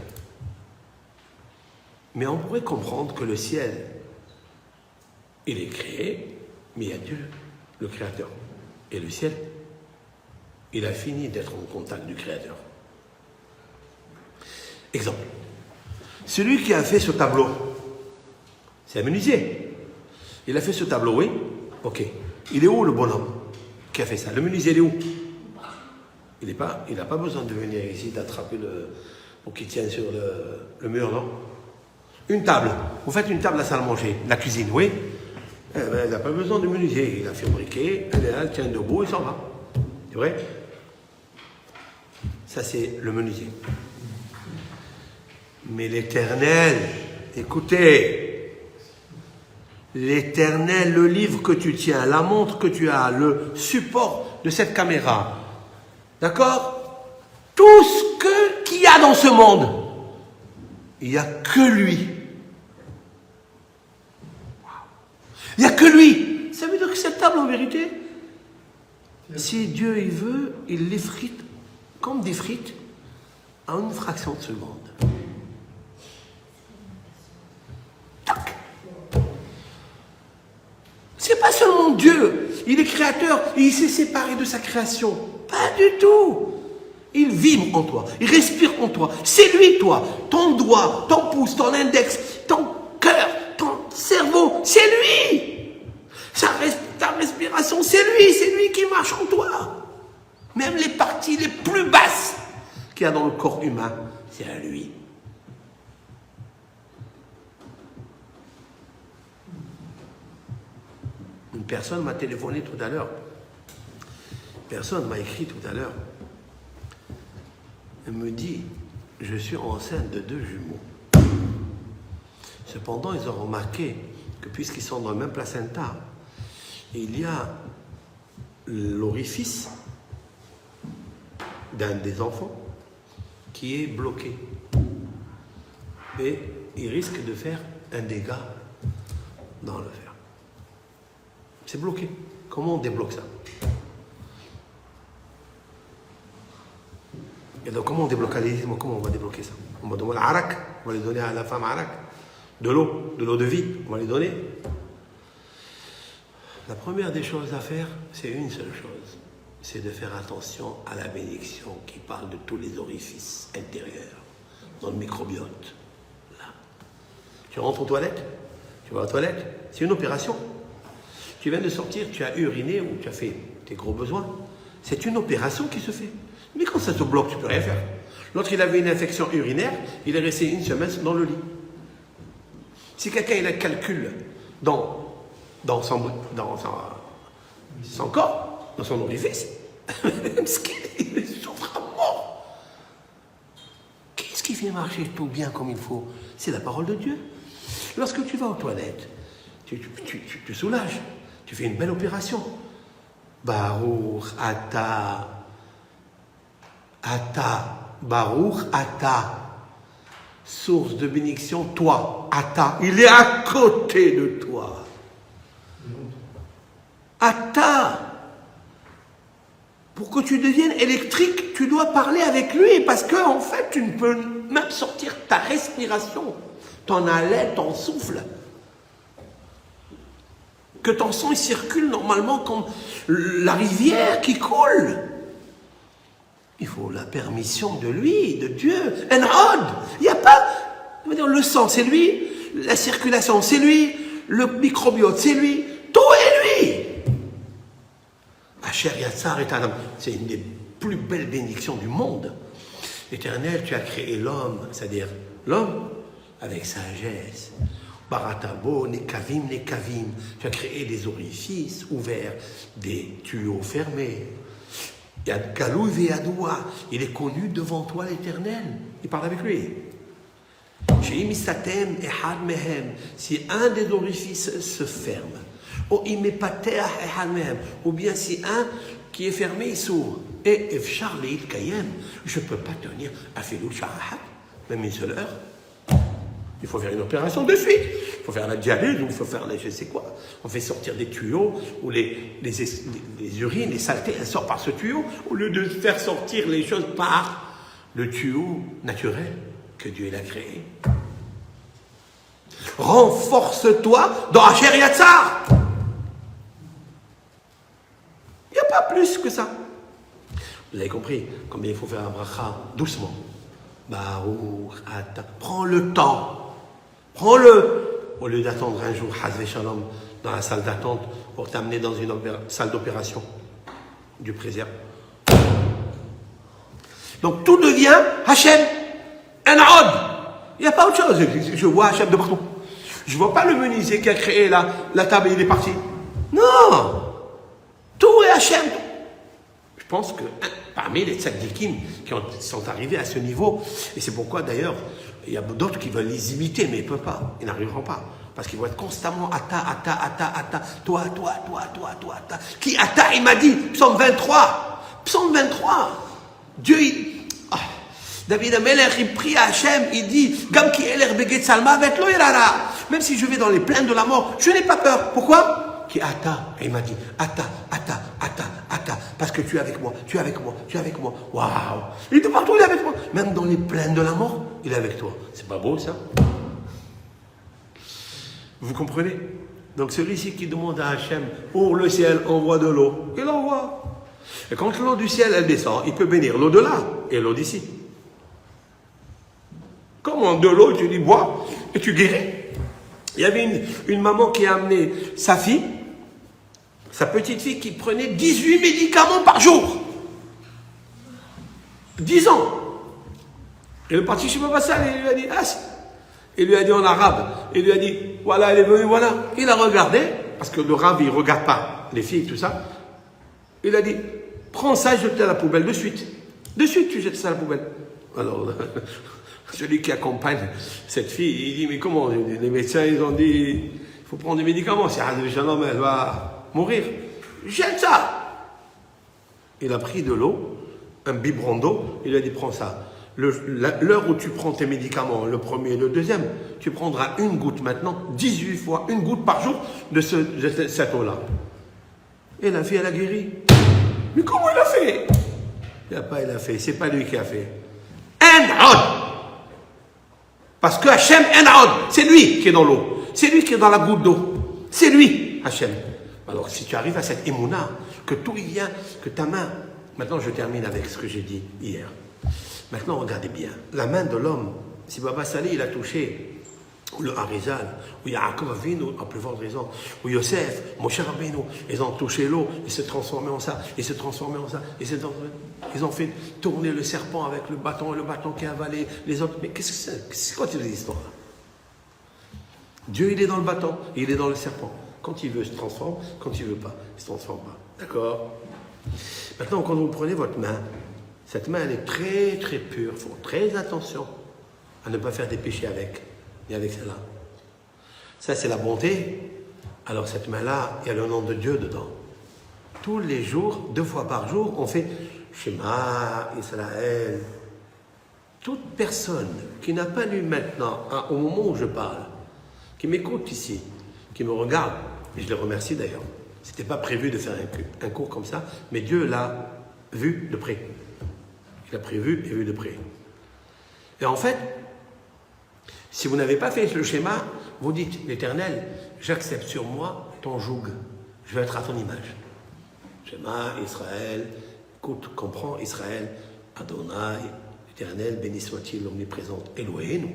Mais on pourrait comprendre que le ciel, il est créé, mais il y a Dieu, le Créateur. Et le ciel, il a fini d'être en contact du Créateur. Exemple. Celui qui a fait ce tableau, c'est un menuisier. Il a fait ce tableau, oui? Ok. Il est où le bonhomme qui a fait ça? Le menuisier, il est où? Il n'a pas besoin de venir ici, d'attraper ou qui tient sur le mur, non? Une table. Vous faites une table à la salle à manger, la cuisine, oui? Eh ben, il n'a pas besoin de menuisier. Il a fabriqué, elle est là, elle tient debout, il s'en va. C'est vrai? Ça, c'est le menuisier. Mais l'Éternel, écoutez, l'Éternel, le livre que tu tiens, la montre que tu as, le support de cette caméra, d'accord? Tout ce qu'il y a dans ce monde, il n'y a que lui. Il n'y a que lui. Ça veut dire que cette table, en vérité, si Dieu il veut, il les frite comme des frites en une fraction de seconde. Tac. C'est pas seulement Dieu, il est créateur et il s'est séparé de sa création. Pas du tout. Il vibre en toi, il respire en toi. C'est lui, toi. Ton doigt, ton pouce, ton index, ton cœur, ton cerveau, c'est lui. Ta respiration, c'est lui qui marche en toi. Même les parties les plus basses qu'il y a dans le corps humain, c'est à lui. Une personne m'a téléphoné tout à l'heure. Une personne m'a écrit tout à l'heure. Elle me dit, je suis enceinte de 2 jumeaux. Cependant, ils ont remarqué que puisqu'ils sont dans le même placenta, il y a l'orifice d'un des enfants qui est bloqué. Et il risque de faire un dégât dans le fer. C'est bloqué. Comment on débloque ça? Et donc, comment on débloque? Comment on va débloquer ça? On va donner l'arak, on va les donner à la femme arak. De l'eau de vie, on va les donner. La première des choses à faire, c'est une seule chose. C'est de faire attention à la bénédiction qui parle de tous les orifices intérieurs, dans le microbiote. Là. Tu rentres aux toilettes, tu vas aux toilettes, c'est une opération. Tu viens de sortir, tu as uriné ou tu as fait tes gros besoins. C'est une opération qui se fait. Mais quand ça se bloque, tu ne peux rien faire. L'autre, il avait une infection urinaire, il est resté 1 semaine dans le lit. Si quelqu'un il a un calcul dans son corps, dans son orifice, il souffre à mort. Qu'est-ce qu'il fait? fait marcher tout bien comme il faut, c'est la parole de Dieu. Lorsque tu vas aux toilettes, tu te soulages, tu fais une belle opération. Baruch Ata, Baruch Ata, source de bénédiction, toi, Ata, il est à côté de toi. Ata, pour que tu deviennes électrique, tu dois parler avec lui, parce que en fait, tu ne peux même sortir ta respiration, ton haleine, ton souffle. Que ton sang il circule normalement comme la rivière qui coule. Il faut la permission de lui, de Dieu. Enrod, il n'y a pas, le sang c'est lui, la circulation c'est lui, le microbiote c'est lui, tout est lui. Asher Yatzar et Adam, c'est une des plus belles bénédictions du monde. Éternel, tu as créé l'homme, c'est-à-dire l'homme avec sagesse. Baratabo, Nekavim. Tu as créé des orifices ouverts, des tuyaux fermés. Yad Galou Veyadoua, il est connu devant toi l'Éternel. Il parle avec lui. Si un des orifices se ferme, ou bien si un qui est fermé, il s'ouvre. Et je ne peux pas tenir à Filou Sharahat, même une seule heure. Il faut faire une opération de suite. Il faut faire la dialyse, ou il faut faire je sais quoi. On fait sortir des tuyaux, où les urines, les saletés, elles sortent par ce tuyau, au lieu de faire sortir les choses par le tuyau naturel que Dieu a créé. Renforce-toi dans Asher Yatzar. Il n'y a pas plus que ça. Vous avez compris combien il faut faire un bracha doucement. Baruch Ata. Prends le temps. Prends-le, au lieu d'attendre un jour, Hazve Shalom, dans la salle d'attente, pour t'amener dans une salle d'opération du préserve. Donc tout devient Hachem, Enrod. Il n'y a pas autre chose. Je vois Hachem de partout. Je ne vois pas le menuisier qui a créé la table et il est parti. Non. Tout est Hachem. Je pense que parmi les tzaddikim qui sont arrivés à ce niveau, et c'est pourquoi d'ailleurs, il y a d'autres qui veulent les imiter, mais ils ne peuvent pas, ils n'arriveront pas. Parce qu'ils vont être constamment Ata, toi, Ata. Qui Ata, il m'a dit, psaume 23. Dieu, David Amelech, il prie à Hachem, il dit, Gam ki eler beget salma vet lo irara. Même si je vais dans les plaines de la mort, je n'ai pas peur. Pourquoi? Qui Ata, il m'a dit, Ata. Parce que tu es avec moi. Waouh! Il est de partout, il est avec moi. Même dans les plaines de la mort, il est avec toi. C'est pas beau, ça? Vous comprenez? Donc celui-ci qui demande à Hachem, ouvre le ciel, envoie de l'eau. Il envoie. Et quand l'eau du ciel, elle descend, il peut bénir l'eau de là et l'eau d'ici. Comment de l'eau, tu dis bois et tu guéris. Il y avait une maman qui a amené sa fille, sa petite fille qui prenait 18 médicaments par jour. 10 ans. Et le parti chez Baba Sal, il lui a dit, il lui a dit en arabe, il lui a dit, voilà, elle est venue, voilà. Il a regardé, parce que le rab, il ne regarde pas les filles, tout ça. Il a dit, prends ça et jette à la poubelle, de suite. De suite, tu jettes ça à la poubelle. Alors, celui qui accompagne cette fille, il dit, mais comment? Les médecins, ils ont dit, il faut prendre des médicaments. C'est Hazve Shalom, elle va mourir. Jette ça. Il a pris de l'eau, un biberon d'eau, il a dit, prends ça. L'heure où tu prends tes médicaments, le premier et le deuxième, tu prendras une goutte maintenant, 18 fois, une goutte par jour de cette eau-là. Et la fille, elle a guéri. Mais comment il a fait? Il a fait, c'est pas lui qui a fait. Enrod. Parce que Hachem Enrod, c'est lui qui est dans l'eau. C'est lui qui est dans la goutte d'eau. C'est lui, Hachem. Alors si tu arrives à cette émouna, que tout y vient, que ta main... Maintenant je termine avec ce que j'ai dit hier. Maintenant regardez bien. La main de l'homme, si Baba Salih il a touché le Harizal, ou Yaakov Avinu, à plus forte raison, ou Yosef, Moshe Rabbeinu, ils ont touché l'eau, ils se transformaient en ça, ils ont fait tourner le serpent avec le bâton, et le bâton qui a avalé les autres. Mais qu'est-ce que c'est quoi cette histoire? Dieu, il est dans le bâton, il est dans le serpent. Quand il veut, il se transforme, quand il ne veut pas, il ne se transforme pas. D'accord? Maintenant, quand vous prenez votre main, cette main, elle est très, très pure, il faut très attention. à ne pas faire des péchés avec, ni avec celle-là. Ça, c'est la bonté. Alors, cette main-là, il y a le nom de Dieu dedans. Tous les jours, 2 fois par jour, on fait Shema Israël. Toute personne qui n'a pas lu maintenant, au moment où je parle, qui m'écoute ici, qui me regarde, et je les remercie d'ailleurs. C'était pas prévu de faire un cours comme ça, mais Dieu l'a vu de près. Il a prévu et vu de près. Et en fait, si vous n'avez pas fait le schéma, vous dites, l'Éternel, j'accepte sur moi ton joug. Je vais être à ton image. Schéma, Israël, écoute, comprends, Israël, Adonai, l'Éternel, béni soit-il, l'omniprésent, Elohim.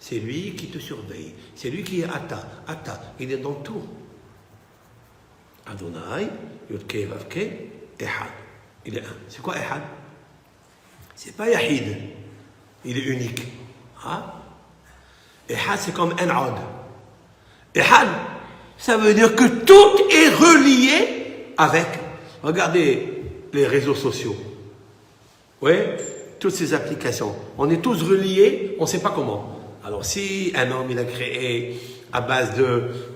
C'est lui qui te surveille. C'est lui qui est Ata, il est dans tout. Adonai, Yudke, Vavke, Ehad. Il est un. C'est quoi Ehad? C'est pas Yahid. Il est unique. Hein? Ehad, c'est comme En'ad. Ehad, ça veut dire que tout est relié avec. Regardez les réseaux sociaux. Oui, toutes ces applications. On est tous reliés, on ne sait pas comment. Alors, si un homme, il a créé à base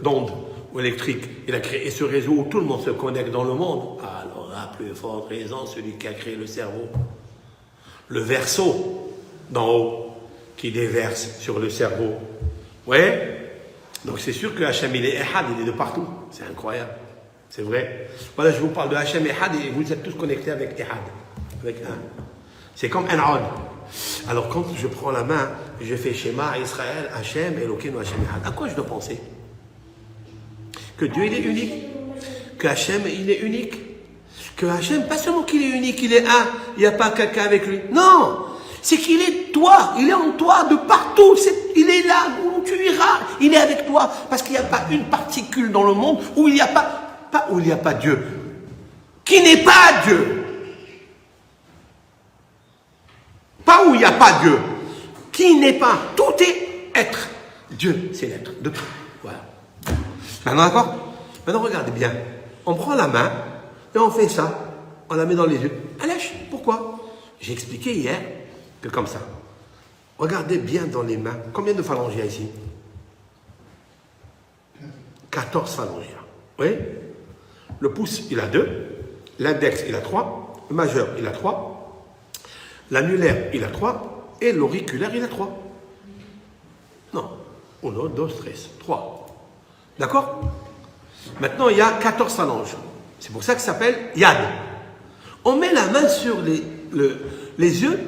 d'ondes électriques, il a créé ce réseau où tout le monde se connecte dans le monde, alors, à plus forte raison, celui qui a créé le cerveau. Le verso d'en haut qui déverse sur le cerveau. Ouais. Donc c'est sûr que Hachem il est Ehad, il est de partout. C'est incroyable. C'est vrai. Voilà, je vous parle de Hachem Ehad et vous êtes tous connectés avec Ehad. Avec un. C'est comme En'ad. Alors quand je prends la main, je fais Shema Israël, Hachem, Elokeinu Hachem Ehad. À quoi je dois penser? Que Dieu il est unique. Que Hachem il est unique. Que Hachem, pas seulement qu'il est unique, il est un, il n'y a pas quelqu'un avec lui. Non, c'est qu'il est toi, il est en toi de partout, il est là où tu iras, il est avec toi. Parce qu'il n'y a pas une particule dans le monde où il n'y a pas où il n'y a pas Dieu. Qui n'est pas Dieu. Pas où il n'y a pas Dieu. Qui n'est pas. Tout est être. Dieu, c'est l'être de tout. Voilà. Maintenant, d'accord? Maintenant, regardez bien. On prend la main. Et on fait ça, on la met dans les yeux. Allèche, pourquoi? J'ai expliqué hier que comme ça. Regardez bien dans les mains. Combien de phalanges il y a ici? 14 phalanges. Oui? Le pouce, il a 2. L'index, il a 3. Le majeur, il a 3. L'annulaire, il a 3. Et l'auriculaire, il a 3. Non. 1, 2, 3. D'accord? Maintenant, il y a 14 phalanges. C'est pour ça que ça s'appelle Yad. On met la main sur les yeux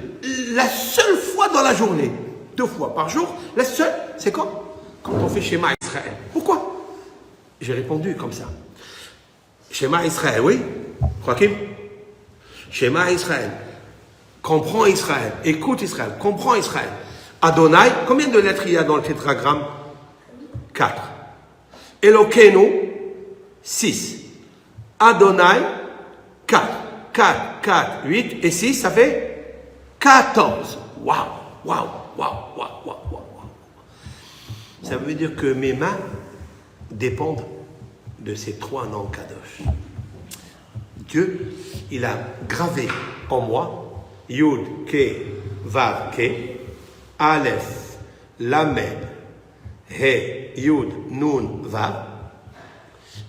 la seule fois dans la journée. 2 fois par jour. La seule, c'est quand on fait Shema Israël. Pourquoi? J'ai répondu comme ça. Shema Israël, oui? Joachim? Shema Israël. Comprends Israël. Écoute Israël. Comprends Israël. Adonai, combien de lettres il y a dans le tétragramme? 4. Elokeinu, 6. Adonai, 4. 4, 4, 8 et 6, ça fait 14. Waouh, waouh, waouh, waouh, waouh, waouh. Ça veut dire que mes mains dépendent de ces 3 noms Kadosh. Dieu, il a gravé en moi Yud, Ke, Vav, Ke, Aleph, Lamed, He, Yud, Nun, Vav,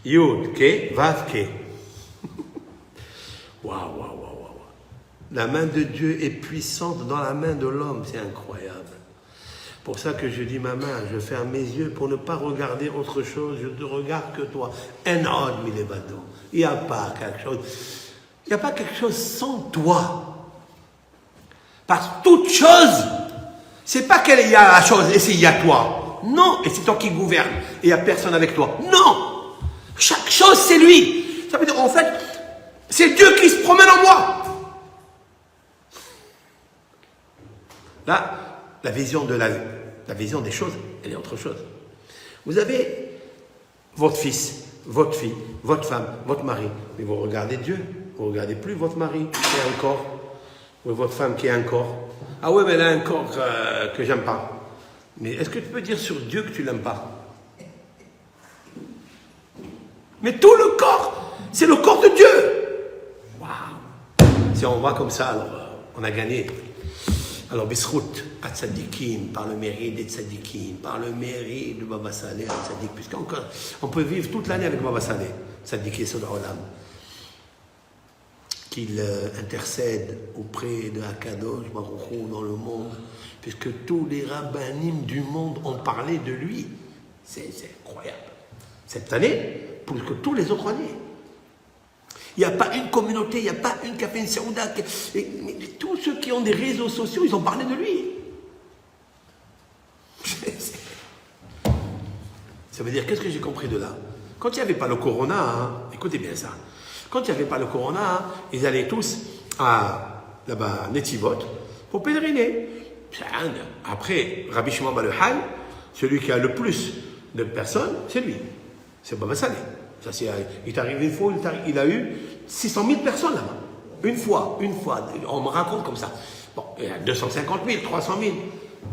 Yud, Ke, Vav, Ke. Waouh, waouh, waouh, waouh. La main de Dieu est puissante dans la main de l'homme, c'est incroyable. Pour ça que je dis ma main, je ferme mes yeux pour ne pas regarder autre chose, je ne regarde que toi. En'ad milevado. Il n'y a pas quelque chose. Il n'y a pas quelque chose sans toi. Parce que toute chose, c'est pas qu'il y a la chose et c'est il y a toi. Non, et c'est toi qui gouvernes et il n'y a personne avec toi. Non, chaque chose c'est lui. Ça veut dire en fait, c'est Dieu qui se promène en moi. Là, la vision des choses, elle est autre chose. Vous avez votre fils, votre fille, votre femme, votre mari, mais vous regardez Dieu. Vous ne regardez plus votre mari qui a un corps, ou votre femme qui a un corps. Ah ouais, mais elle a un corps que j'aime pas. Mais est-ce que tu peux dire sur Dieu que tu l'aimes pas? Mais tout le corps, c'est le corps de Dieu. Waouh! Si on voit comme ça, alors on a gagné. Alors, Bisrout, Tzadikim, par le mérite des Tzadikim, par le mérite de Baba Saleh, Tzadik, puisqu'on peut vivre toute l'année avec Baba Saleh, Tzadiki Sod Olam, qu'il intercède auprès de Akadosh Baruch Hu dans le monde, puisque tous les rabbinim du monde ont parlé de lui. C'est incroyable. Cette année, plus que tous les autres années. Il n'y a pas une communauté, il n'y a pas une qui a fait une saouda. Tous ceux qui ont des réseaux sociaux, ils ont parlé de lui. Ça veut dire, qu'est-ce que j'ai compris de là? Quand il n'y avait pas le corona, hein, écoutez bien ça, quand il n'y avait pas le corona, hein, ils allaient tous là-bas, à Netivot, pour pèleriner. Après, Rabbi Shimon Bar Yochai, celui qui a le plus de personnes, c'est lui. C'est Baba Saleh. Ça, il est arrivé une fois, il a eu 600 000 personnes là-bas. Une fois. On me raconte comme ça. Bon, il y a 250 000, 300 000.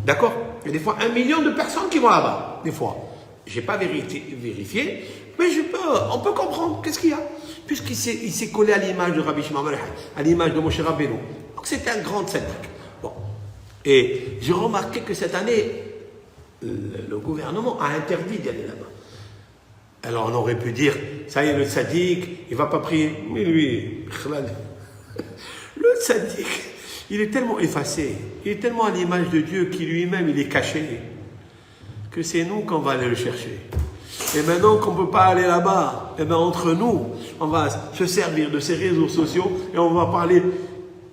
D'accord? Il y a des fois 1 million de personnes qui vont là-bas. Des fois. Je n'ai pas vérifié, mais on peut comprendre. Qu'est-ce qu'il y a? Puisqu'il s'est collé à l'image de Rabbi Shimon Bar Yochai, à l'image de Moshe Rabbeinu. Donc c'était un grand tzaddik. Bon. Et j'ai remarqué que cette année, le gouvernement a interdit d'y aller là-bas. Alors on aurait pu dire, ça y est, le tzaddik, il ne va pas prier. Mais lui, le tzaddik, il est tellement effacé, il est tellement à l'image de Dieu qui lui-même, il est caché, que c'est nous qu'on va aller le chercher. Et maintenant qu'on ne peut pas aller là-bas, eh bien entre nous, on va se servir de ces réseaux sociaux et on va parler.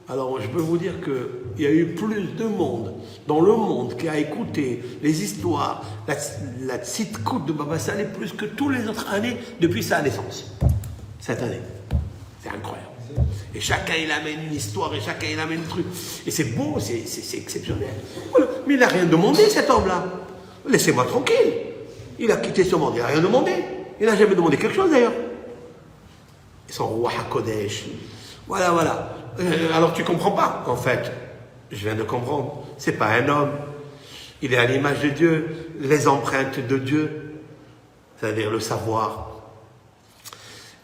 Alors je peux vous dire qu'il y a eu plus de monde dans le monde qui a écouté les histoires, la tzidkout de Baba Saleh plus que toutes les autres années depuis sa naissance. Cette année. C'est incroyable. Et chacun il amène une histoire et chacun il amène un truc. Et c'est beau, c'est exceptionnel. Voilà. Mais il n'a rien demandé cet homme-là. Laissez-moi tranquille. Il a quitté ce monde, il n'a rien demandé. Il n'a jamais demandé quelque chose d'ailleurs. Ils sont roi HaKodesh. Voilà. Alors tu comprends pas, en fait. Je viens de comprendre. C'est pas un homme. Il est à l'image de Dieu, les empreintes de Dieu, c'est-à-dire le savoir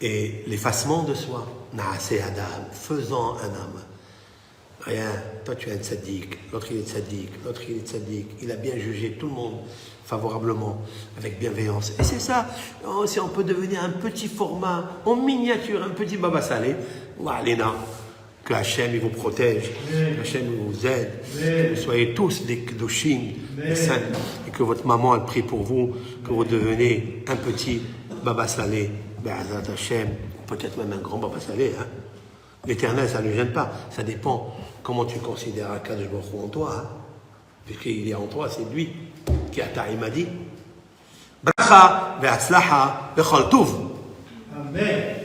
et l'effacement de soi. Naaseh Adam, faisant un homme. Rien. Toi tu es un tzaddik, l'autre il est tzaddik, l'autre il est tzaddik. Il a bien jugé tout le monde favorablement, avec bienveillance. Et c'est ça. Si on peut devenir un petit format, en miniature, un petit Baba Saleh, Léna. Que Hachem il vous protège, que Hachem il vous aide, que vous soyez tous des Kedoshim, des saints, et que votre maman elle prie pour vous, que vous devenez un petit Baba Saleh, Be'azat Hachem, peut-être même un grand Baba Saleh. Hein. L'éternel, ça ne le gêne pas, ça dépend comment tu considères Akadosh Baruch Hu en toi. Hein. Puisqu'il est en toi, c'est lui qui a ta'imadi. Bracha ve'atzlacha ve'chol tuv. Amen.